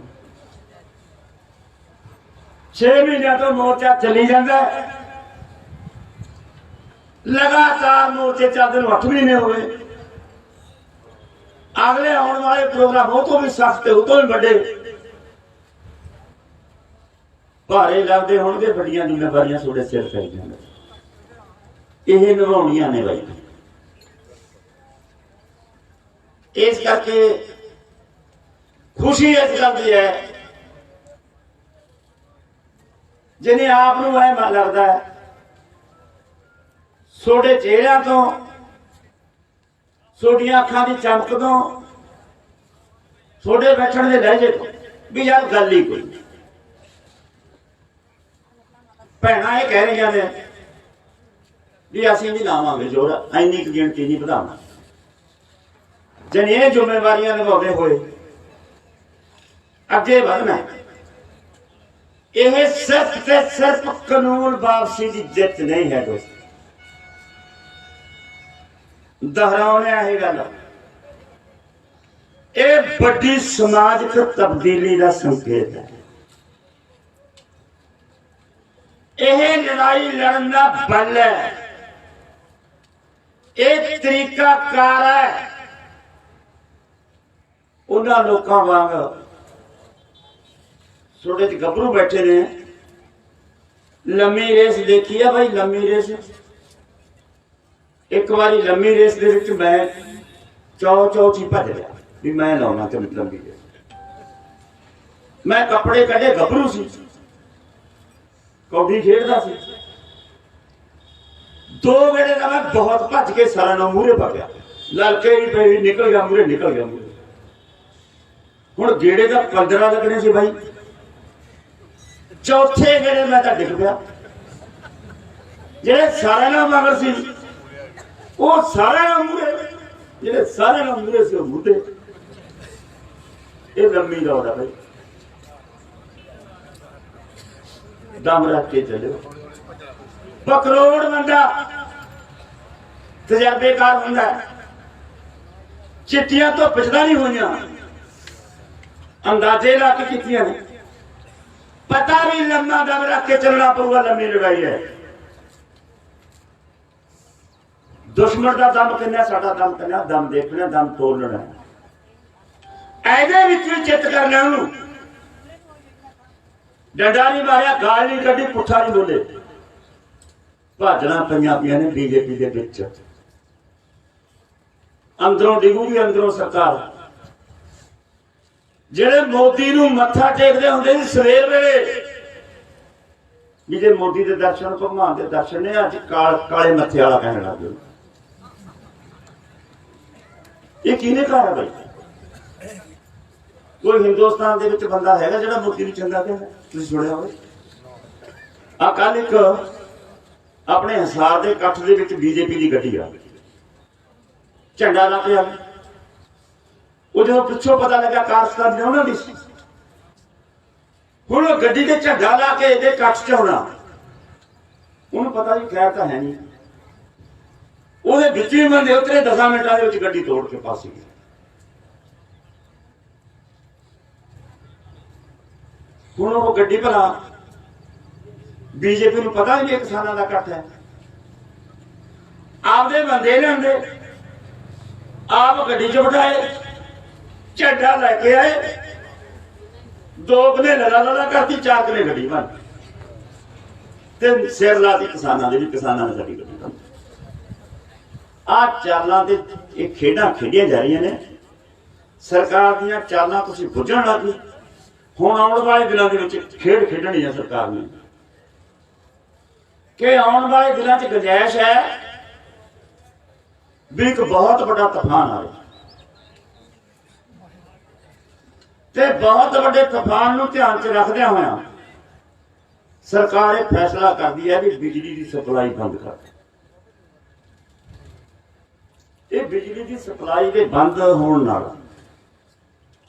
A: 6 महीनों तो मोर्चा चली जाता है, लगातार मोर्चे चलते 8 महीने हो गए। अगले आने वाले प्रोग्राम वो तो भी सख्त, वो तो भी बड़े भारे लगते होंगे, बड़ियां जिम्मेवारियां थोड़े सिर पै जाएंगे, ये निभाउणियां ने भाई। इस करके खुशी इस गल की है, जिन्हें आप लगता है सोडे चेहरिਆਂ तो, सोडियां अखां की चमक तो, सोडे बैठण के लहजे तो भी यार गल ही कोई। भैणां ये कह रही ने भी असीं भी लावांगे जोर, इन्नी गिणती नहीं बढ़ावां। जिन्हें जिम्मेवारियां निभाते हुए अगे बढ़ना। यह सिर्फ ते सिर्फ कानून वापसी की जित नहीं है दोस्तों, दोहराने यह गल, यह बड़ी समाजिक तब्दीली का संकेत है। यह लड़ाई लड़न का बल है, यह तरीका कार है। उन्होंने लोगों वांग थोड़े गभरू बैठे ने, लम्मी रेस देखी है भाई, लम्मी रेस। एक बारी लम्मी रेस दे विच मैं चौ ची भज लिया भी मैं लाउना ते लम्मी रेस। मैं कपड़े कढ़े गभरू सी, कौडी खेडदा सी। 2 गेड़े का मैं बहुत भज के सारा ना मूहरे पा गया, लड़के ही पे निकल गया मूहरे, निकल गया मूहरे। हुण गेड़े का 15 लगने से भाई, चौथे गेड़े मैं तो डिग पिया। जेड़े सारे ना मगर सी वो सारे ना मूहरे, जेड़े सारे ना मूहरे से मुद्दे। ये लम्मी दौड़ है भाई, दम रख के चलो। करोड़ बंदा तजर्बेकार होंदा, चिट्ठियां तो पिछड़ा नहीं हुई, अंदाजे ला के कीतियां ने। पता भी लम्मा दम रख के चलना पऊगा, लम्मी लड़ाई है। दुश्मन का दम किन्ना, साडा दम किन्ना, दम देखना, दम तोलना। ऐदे विच भी चित करना, डंडा नहीं मारिया, गाल नहीं कढ़ी, पुट्ठा नहीं बोले। भाजना पंजाबियां ने बीजेपी के विच, अंदरों डिगूगी, अंदरों सरकार। ਜਿਹੜੇ ਮੋਦੀ ਨੂੰ ਮੱਥਾ ਟੇਕਦੇ ਹੁੰਦੇ ਸੀ ਸਵੇਰ ਵੇਲੇ, ਵੀ ਜੇ ਮੋਦੀ ਦੇ ਦਰਸ਼ਨ ਭਗਵਾਨ ਦੇ ਦਰਸ਼ਨ ਨੇ, ਅੱਜ ਕਾਲੇ ਮੱਥੇ ਵਾਲਾ ਕਹਿਣ ਲੱਗ ਗਏ। ਇਹ ਕਿਹਨੇ ਕਹਾ ਬਈ? ਕੋਈ ਹਿੰਦੁਸਤਾਨ ਦੇ ਵਿੱਚ ਬੰਦਾ ਹੈਗਾ ਜਿਹੜਾ ਮੋਦੀ ਨੂੰ ਚੰਗਾ ਕਹਿੰਦਾ? ਤੁਸੀਂ ਸੁਣਿਆ ਹੋਵੇ? ਆ ਕੱਲ ਇੱਕ ਆਪਣੇ ਹਿਸਾਰ ਦੇ ਇਕੱਠ ਦੇ ਵਿੱਚ ਬੀਜੇਪੀ ਦੀ ਗੱਡੀ ਆ, ਝੰਡਾ ਲਾ ਕੇ ਆ ਗਈ। ਉਹ ਜਦੋਂ ਪਿੱਛੋਂ ਪਤਾ ਲੱਗਾ ਕਾਰਸਤਾਨ ਨੇ ਉਹਨਾਂ ਦੀ ਸੀ, ਹੁਣ ਉਹ ਗੱਡੀ ਤੇ ਝੰਡਾ ਲਾ ਕੇ ਇਹਦੇ ਕੱਠ ਚ ਆਉਣਾ, ਉਹਨੂੰ ਪਤਾ ਵੀ ਖੈਰ ਤਾਂ ਹੈ ਨਹੀਂ। ਉਹਦੇ ਵਿੱਚ ਵੀ ਬੰਦੇ ਉਤਰੇ, 10 ਮਿੰਟਾਂ ਦੇ ਵਿੱਚ ਗੱਡੀ ਤੋੜ ਕੇ ਪਾਸੇ ਗਈ। ਹੁਣ ਉਹ ਗੱਡੀ ਭਲਾ ਬੀਜੇਪੀ ਨੂੰ ਪਤਾ ਨਹੀਂ ਕਿਸਾਨਾਂ ਦਾ ਇਕੱਠ ਹੈ, ਆਪਦੇ ਬੰਦੇ ਲਿਆਂਦੇ, ਆਪ ਗੱਡੀ ਚ ਬਿਠਾਏ, ਝੰਡਾ ਲੈ ਕੇ ਆਏ, 2 ਕਨੇ ਲਾ ਕਰਤੀ, 4 ਕਨੇ ਗੱਡੀ ਬਣ ਤੇ ਸਿਰ ਲਾਤੀ ਕਿਸਾਨਾਂ ਦੇ ਵੀ, ਕਿਸਾਨਾਂ ਨੇ ਸਾਡੀ ਗੱਡੀ ਬਣ। ਆਹ ਚਾਲਾਂ ਤੇ ਇਹ ਖੇਡਾਂ ਖੇਡੀਆਂ ਜਾ ਰਹੀਆਂ ਨੇ, ਸਰਕਾਰ ਦੀਆਂ ਚਾਲਾਂ ਤੁਸੀਂ ਬੁੱਝਣ ਲੱਗ ਗਏ। ਹੁਣ ਆਉਣ ਵਾਲੇ ਦਿਨਾਂ ਦੇ ਵਿੱਚ ਖੇਡ ਖੇਡਣੀ ਹੈ ਸਰਕਾਰ ਨੇ, ਕਿ ਆਉਣ ਵਾਲੇ ਦਿਨਾਂ 'ਚ ਗੁੰਜਾਇਸ਼ ਹੈ ਵੀ ਇੱਕ ਬਹੁਤ ਵੱਡਾ ਤੂਫਾਨ ਆਵੇ, ਤੇ ਬਹੁਤ ਵੱਡੇ ਤੂਫਾਨ ਨੂੰ ਧਿਆਨ 'ਚ ਰੱਖਦਿਆਂ ਹੋਇਆਂ ਸਰਕਾਰ ਇਹ ਫੈਸਲਾ ਕਰਦੀ ਹੈ ਵੀ ਬਿਜਲੀ ਦੀ ਸਪਲਾਈ ਬੰਦ ਕਰ। ਇਹ ਬਿਜਲੀ ਦੀ ਸਪਲਾਈ ਦੇ ਬੰਦ ਹੋਣ ਨਾਲ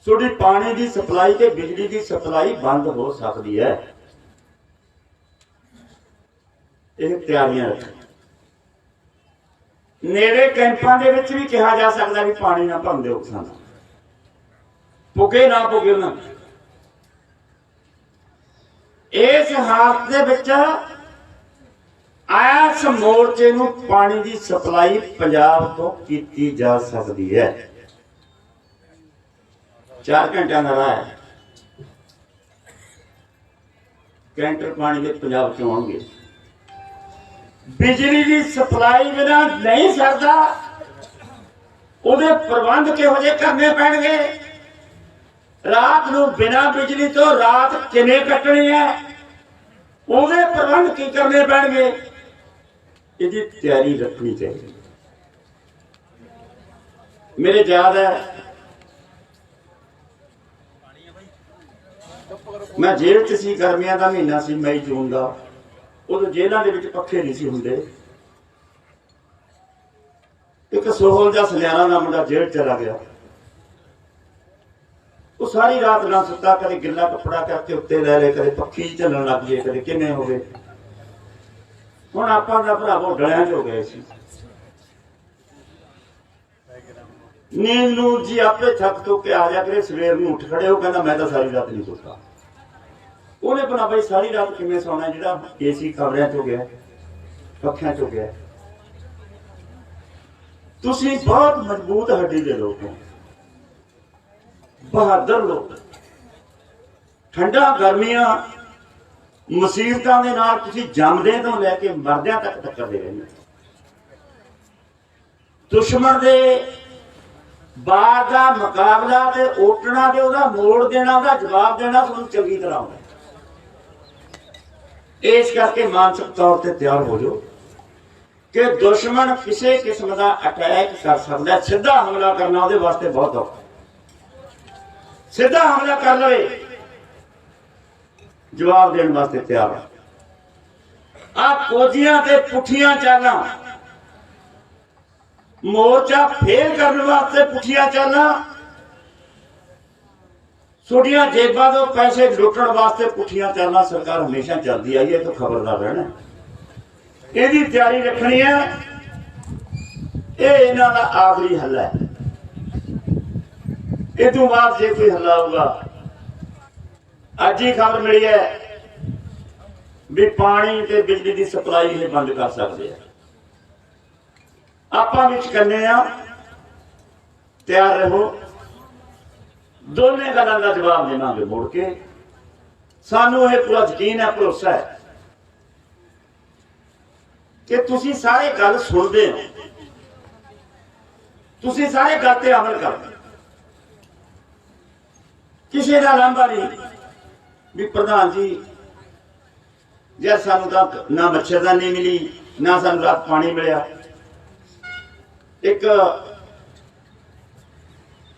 A: ਤੁਹਾਡੀ ਪਾਣੀ ਦੀ ਸਪਲਾਈ ਤੇ ਬਿਜਲੀ ਦੀ ਸਪਲਾਈ ਬੰਦ ਹੋ ਸਕਦੀ ਹੈ। ਇਹ ਤਿਆਰੀਆਂ ਰੱਖੋ। ਨੇੜੇ ਕੈਂਪਾਂ ਦੇ ਵਿੱਚ ਵੀ ਕਿਹਾ ਜਾ ਸਕਦਾ ਵੀ ਪਾਣੀ ਨਾ ਭਰਨ ਦਿਓ ਕਿਸਾਨਾਂ, ਪੁੱਗੇ ਨਾ ਪੁੱਗੇ ਨਾ। ਇਸ ਹਾਲਤ ਦੇ ਵਿੱਚ ਇਸ ਮੋਰਚੇ ਨੂੰ ਪਾਣੀ ਦੀ ਸਪਲਾਈ ਪੰਜਾਬ ਤੋਂ ਕੀਤੀ ਜਾ ਸਕਦੀ ਹੈ। 4 ਘੰਟਿਆਂ ਦਾ ਰਾਹ ਹੈ, ਕੈਂਟਰ ਪਾਣੀ ਦੇ ਪੰਜਾਬ ਚੋਂ ਆਉਣਗੇ। ਬਿਜਲੀ ਦੀ ਸਪਲਾਈ ਬਿਨਾਂ ਨਹੀਂ ਸਰਦਾ, ਉਹਦੇ ਪ੍ਰਬੰਧ ਕਿਹੋ ਜਿਹੇ ਕਰਨੇ ਪੈਣਗੇ। ਰਾਤ ਨੂੰ ਬਿਨਾਂ ਬਿਜਲੀ ਤੋਂ ਰਾਤ ਕਿਵੇਂ ਕੱਟਣੀ ਹੈ, ਉਹਦੇ ਪ੍ਰਬੰਧ ਕੀ ਕਰਨੇ ਪੈਣਗੇ, ਇਹਦੀ ਤਿਆਰੀ ਰੱਖਣੀ ਚਾਹੀਦੀ। ਮੇਰੇ ਯਾਦ ਹੈ ਮੈਂ ਜੇਲ੍ਹ 'ਚ ਸੀ, ਗਰਮੀਆਂ ਦਾ ਮਹੀਨਾ ਸੀ, ਮਈ ਜੂਨ ਦਾ। ਉਦੋਂ ਜੇਲ੍ਹਾਂ ਦੇ ਵਿੱਚ ਪੱਖੇ ਨਹੀਂ ਸੀ ਹੁੰਦੇ। ਇੱਕ ਸੋਹਲ ਜਾਂ ਸਲਿਆਣਾ ਦਾ ਮੁੰਡਾ ਜੇਲ੍ਹ ਚਲਾ ਗਿਆ। ਉਹ ਸਾਰੀ ਰਾਤ ਨਾ ਸੁੱਤਾ, ਕਦੇ ਗਿੱਲਾ ਕੱਪੜਾ ਕਰਕੇ ਉੱਤੇ ਲੈ ਲੈ, ਕਦੇ ਪੱਖੀ ਚੱਲਣ ਲੱਗ ਜੇ, ਕਦੇ ਕਿਵੇਂ ਹੋਵੇ। ਹੁਣ ਆਪਾਂ ਦਾ ਭਰਾਵੋ ਡਲਿਆਂ 'ਚ ਹੋ ਗਏ ਸੀ। ਨੀਂਦ ਨੂੰ ਜੀ ਆਪੇ ਥੱਕ ਤੋਂ ਕੇ ਆ ਜਾ ਕਰੇ, ਸਵੇਰ ਨੂੰ ਉੱਠ ਖੜੇ। ਉਹ ਕਹਿੰਦਾ ਮੈਂ ਤਾਂ ਸਾਰੀ ਰਾਤ ਨਹੀਂ ਸੁੱਤਾ। ਉਹਨੇ ਬਣਾ ਬਈ ਸਾਰੀ ਰਾਤ ਕਿਵੇਂ ਸੌਣਾ, ਜਿਹੜਾ ਏਸੀ ਕਮਰਿਆਂ 'ਚ ਹੋ ਗਿਆ, ਪੱਖਿਆਂ 'ਚ ਹੋ ਗਿਆ। ਤੁਸੀਂ ਬਹੁਤ ਮਜ਼ਬੂਤ ਹੱਡੀ ਦੇ ਲੋਕ ਹੋ, ਬਹਾਦਰ ਲੋਕ। ਠੰਡਾ ਗਰਮੀਆਂ ਮੁਸੀਬਤਾਂ ਦੇ ਨਾਲ ਤੁਸੀਂ ਜੰਮਦੇ ਤੋਂ ਲੈ ਕੇ ਮਰਦਿਆਂ ਤੱਕ ਟੱਕਰਦੇ ਰਹਿੰਦੇ। ਦੁਸ਼ਮਣ ਦੇ ਬਾਰ ਦਾ ਮੁਕਾਬਲਾ ਤੇ ਓਟਣਾ ਤੇ ਉਹਦਾ ਮੋੜ ਦੇਣਾ, ਉਹਦਾ ਜਵਾਬ ਦੇਣਾ ਤੁਹਾਨੂੰ ਚੰਗੀ ਤਰ੍ਹਾਂ ਆਉਂਦਾ। ਇਸ ਕਰਕੇ ਮਾਨਸਿਕ ਤੌਰ ਤੇ ਤਿਆਰ ਹੋ ਜਾਓ ਕਿ ਦੁਸ਼ਮਣ ਕਿਸੇ ਕਿਸਮ ਦਾ ਅਟੈਕ ਕਰ ਸਕਦਾ। ਸਿੱਧਾ ਹਮਲਾ ਕਰਨਾ ਉਹਦੇ ਵਾਸਤੇ ਬਹੁਤ ਔਖਾ। ਸਿੱਧਾ ਹਮਲਾ ਕਰ ਲਵੇ, ਜਵਾਬ ਦੇਣ ਵਾਸਤੇ ਤਿਆਰ ਹੈ। ਆ ਕੋਝੀਆਂ ਤੇ ਪੁੱਠੀਆਂ ਚਾਲਾਂ, ਮੋਰਚਾ ਫੇਲ ਕਰਨ ਵਾਸਤੇ ਪੁੱਠੀਆਂ ਚਾਲਾਂ, ਛੋਟੀਆਂ ਜੇਬਾਂ ਤੋਂ ਪੈਸੇ ਲੁੱਟਣ ਵਾਸਤੇ ਪੁੱਠੀਆਂ ਚਾਲਾਂ ਸਰਕਾਰ ਹਮੇਸ਼ਾ ਚੱਲਦੀ ਆਈ ਹੈ। ਇਹ ਤੋਂ ਖਬਰਦਾਰ ਰਹਿਣਾ, ਇਹਦੀ ਤਿਆਰੀ ਰੱਖਣੀ ਹੈ। ਇਹ ਇਹਨਾਂ ਦਾ ਆਖਰੀ ਹੱਲਾ ਹੈ। ਇਹ ਤੋਂ ਬਾਅਦ ਜੇ ਕੋਈ ਹੱਲਾ ਹੋਊਗਾ, ਅੱਜ ਹੀ ਖਬਰ ਮਿਲੀ ਹੈ ਵੀ ਪਾਣੀ ਤੇ ਬਿਜਲੀ ਦੀ ਸਪਲਾਈ ਇਹ ਬੰਦ ਕਰ ਸਕਦੇ ਆ। ਆਪਾਂ ਵਿੱਚ ਕਰਨੇ ਆ, ਤਿਆਰ ਰਹੋ। ਦੋਨੇ ਗੱਲਾਂ ਦਾ ਜਵਾਬ ਦੇਵਾਂਗੇ ਮੁੜ ਕੇ। ਸਾਨੂੰ ਇਹ ਪੂਰਾ ਯਕੀਨ ਹੈ, ਭਰੋਸਾ ਹੈ ਕਿ ਤੁਸੀਂ ਸਾਰੇ ਗੱਲ ਸੁਣਦੇ ਹੋ, ਤੁਸੀਂ ਸਾਰੇ ਗੱਲ ਤੇ ਅਮਲ ਕਰਦੇ। ਕਿਸੇ ਦਾ ਲਾਂਭਾ ਨਹੀਂ ਵੀ ਪ੍ਰਧਾਨ ਜੀ ਜੇ ਸਾਨੂੰ ਤਾਂ ਨਾ ਮੱਛਰਦਾਨੀ ਮਿਲੀ, ਨਾ ਸਾਨੂੰ ਰਾਤ ਪਾਣੀ ਮਿਲਿਆ। ਇੱਕ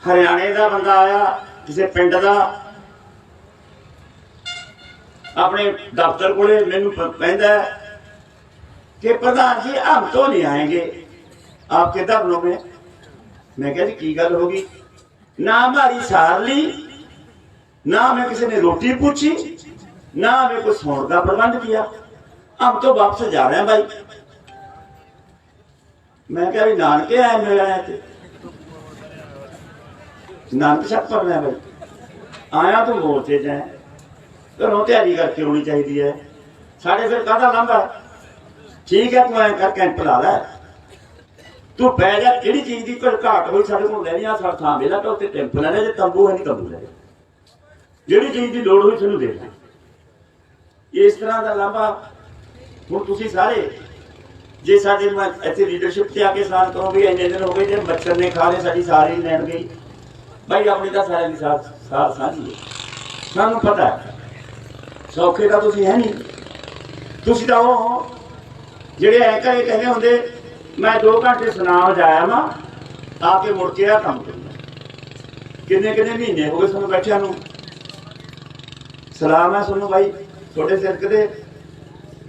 A: ਹਰਿਆਣੇ ਦਾ ਬੰਦਾ ਆਇਆ ਕਿਸੇ ਪਿੰਡ ਦਾ, अपने दफ्तर को मैनू कहता है कि प्रधान जी हम तो नहीं आएंगे, आप किधर लोगे? मैं क्या जी की गल होगी? ना हमारी सार ली, ना हमें किसी ने रोटी पूछी, ना हमें कोई सोने का प्रबंध किया, हम तो वापस जा रहे हैं भाई। मैं क्या भी नानके आए, मेरे आए थे नानक छत पर मैं भाई आया तो मोर्चे जाए घरों तैयारी करके होनी चाहिए है। साढ़े फिर कहता लांभा ठीक है, तू ऐ कर कैंप ला लै, तू पै जा, कि चीज की कोई घाट हुई साढ़े को लैनी आ, सारा थां वेला तो उत्ते कैंप लै ले, तंबू है नहीं तंबू लै, जिहड़ी चीज की लोड़ हुई तैनूं दे दै। इस तरह का लांभा हुण तुसीं सारे जे साडे इत्थे लीडरशिप से आके साथ कहो भी इन्ने दिन हो गए जे मच्छर ने खा रहे साडी सारी लैण गई भाई, अपनी तो सारे की साथ साझी है, सानूं पता है सौखे का तुसीं है नहीं। तुसीं तां ओह जिहड़े ऐ घरे कहने हुंदे मैं 2 घंटे सुनाम जाया वा आके मुड़ के आ काम करना। किन्ने किन्ने महीने हो गए तुहानूं बैठिया नूं। सलाम है तुहानूं भाई, तुहाडे सिर कदे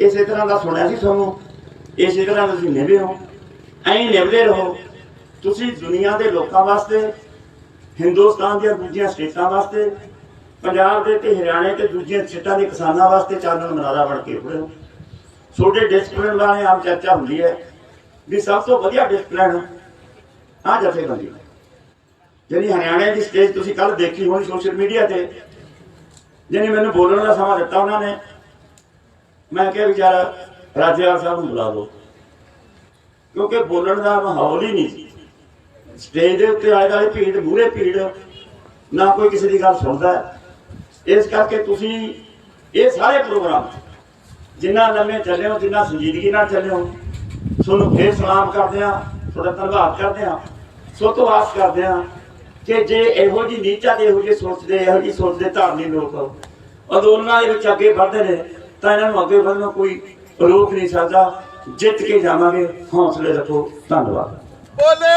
A: इसे तरह का सुनिया सी तुहानूं, इसे तरह तुसीं निभे हो, ऐं निभदे रहो। तुसीं दुनिया के लोगों वास्ते, हिंदुस्तान दी दूजियां स्टेटां वास्ते, पंजाब के ते हरियाणे के दूजियां स्टेटां के किसानों वास्ते चानन मनारा बन के उभरे हो। छोटे डिसिपलिन वाले आम चर्चा होंदी है भी सब तो वधिया डिसिपलिन आ जथेबंदी जिहड़ी हरियाणे की स्टेज तुसीं कल देखी होनी सोशल मीडिया ते, जिन्हें मैंने बोलने का समा दिता उन्होंने, मैं क्या विचार राजेवाल साहब को बुला लो, क्योंकि बोलने का माहौल ही नहीं सी। स्टेज के उत्ते आए वाले भीड़, मूहरे भीड़, ना कोई किसी की गल सुनता है। इस करके तुसीं ये सारे प्रोग्राम जिन्ना लम्मे चले हो, जिन्ना संजीदगी नाल चले हो, तुहानूं फिर सलाम करदे हां, तुहाडा धन्नवाद करदे हां। सो तो आस करदे हां कि जे इहो जी नीचा ते इहो जी सोचदे, इहो जी सोचदे धार्मिक लोक अंदोलनां दे विच अगे वधदे ने तां इन्हां नूं अगे वधणों कोई रोक नहीं सकदा। जित के जावांगे, हौसले रखो। धन्नवाद।
B: बोले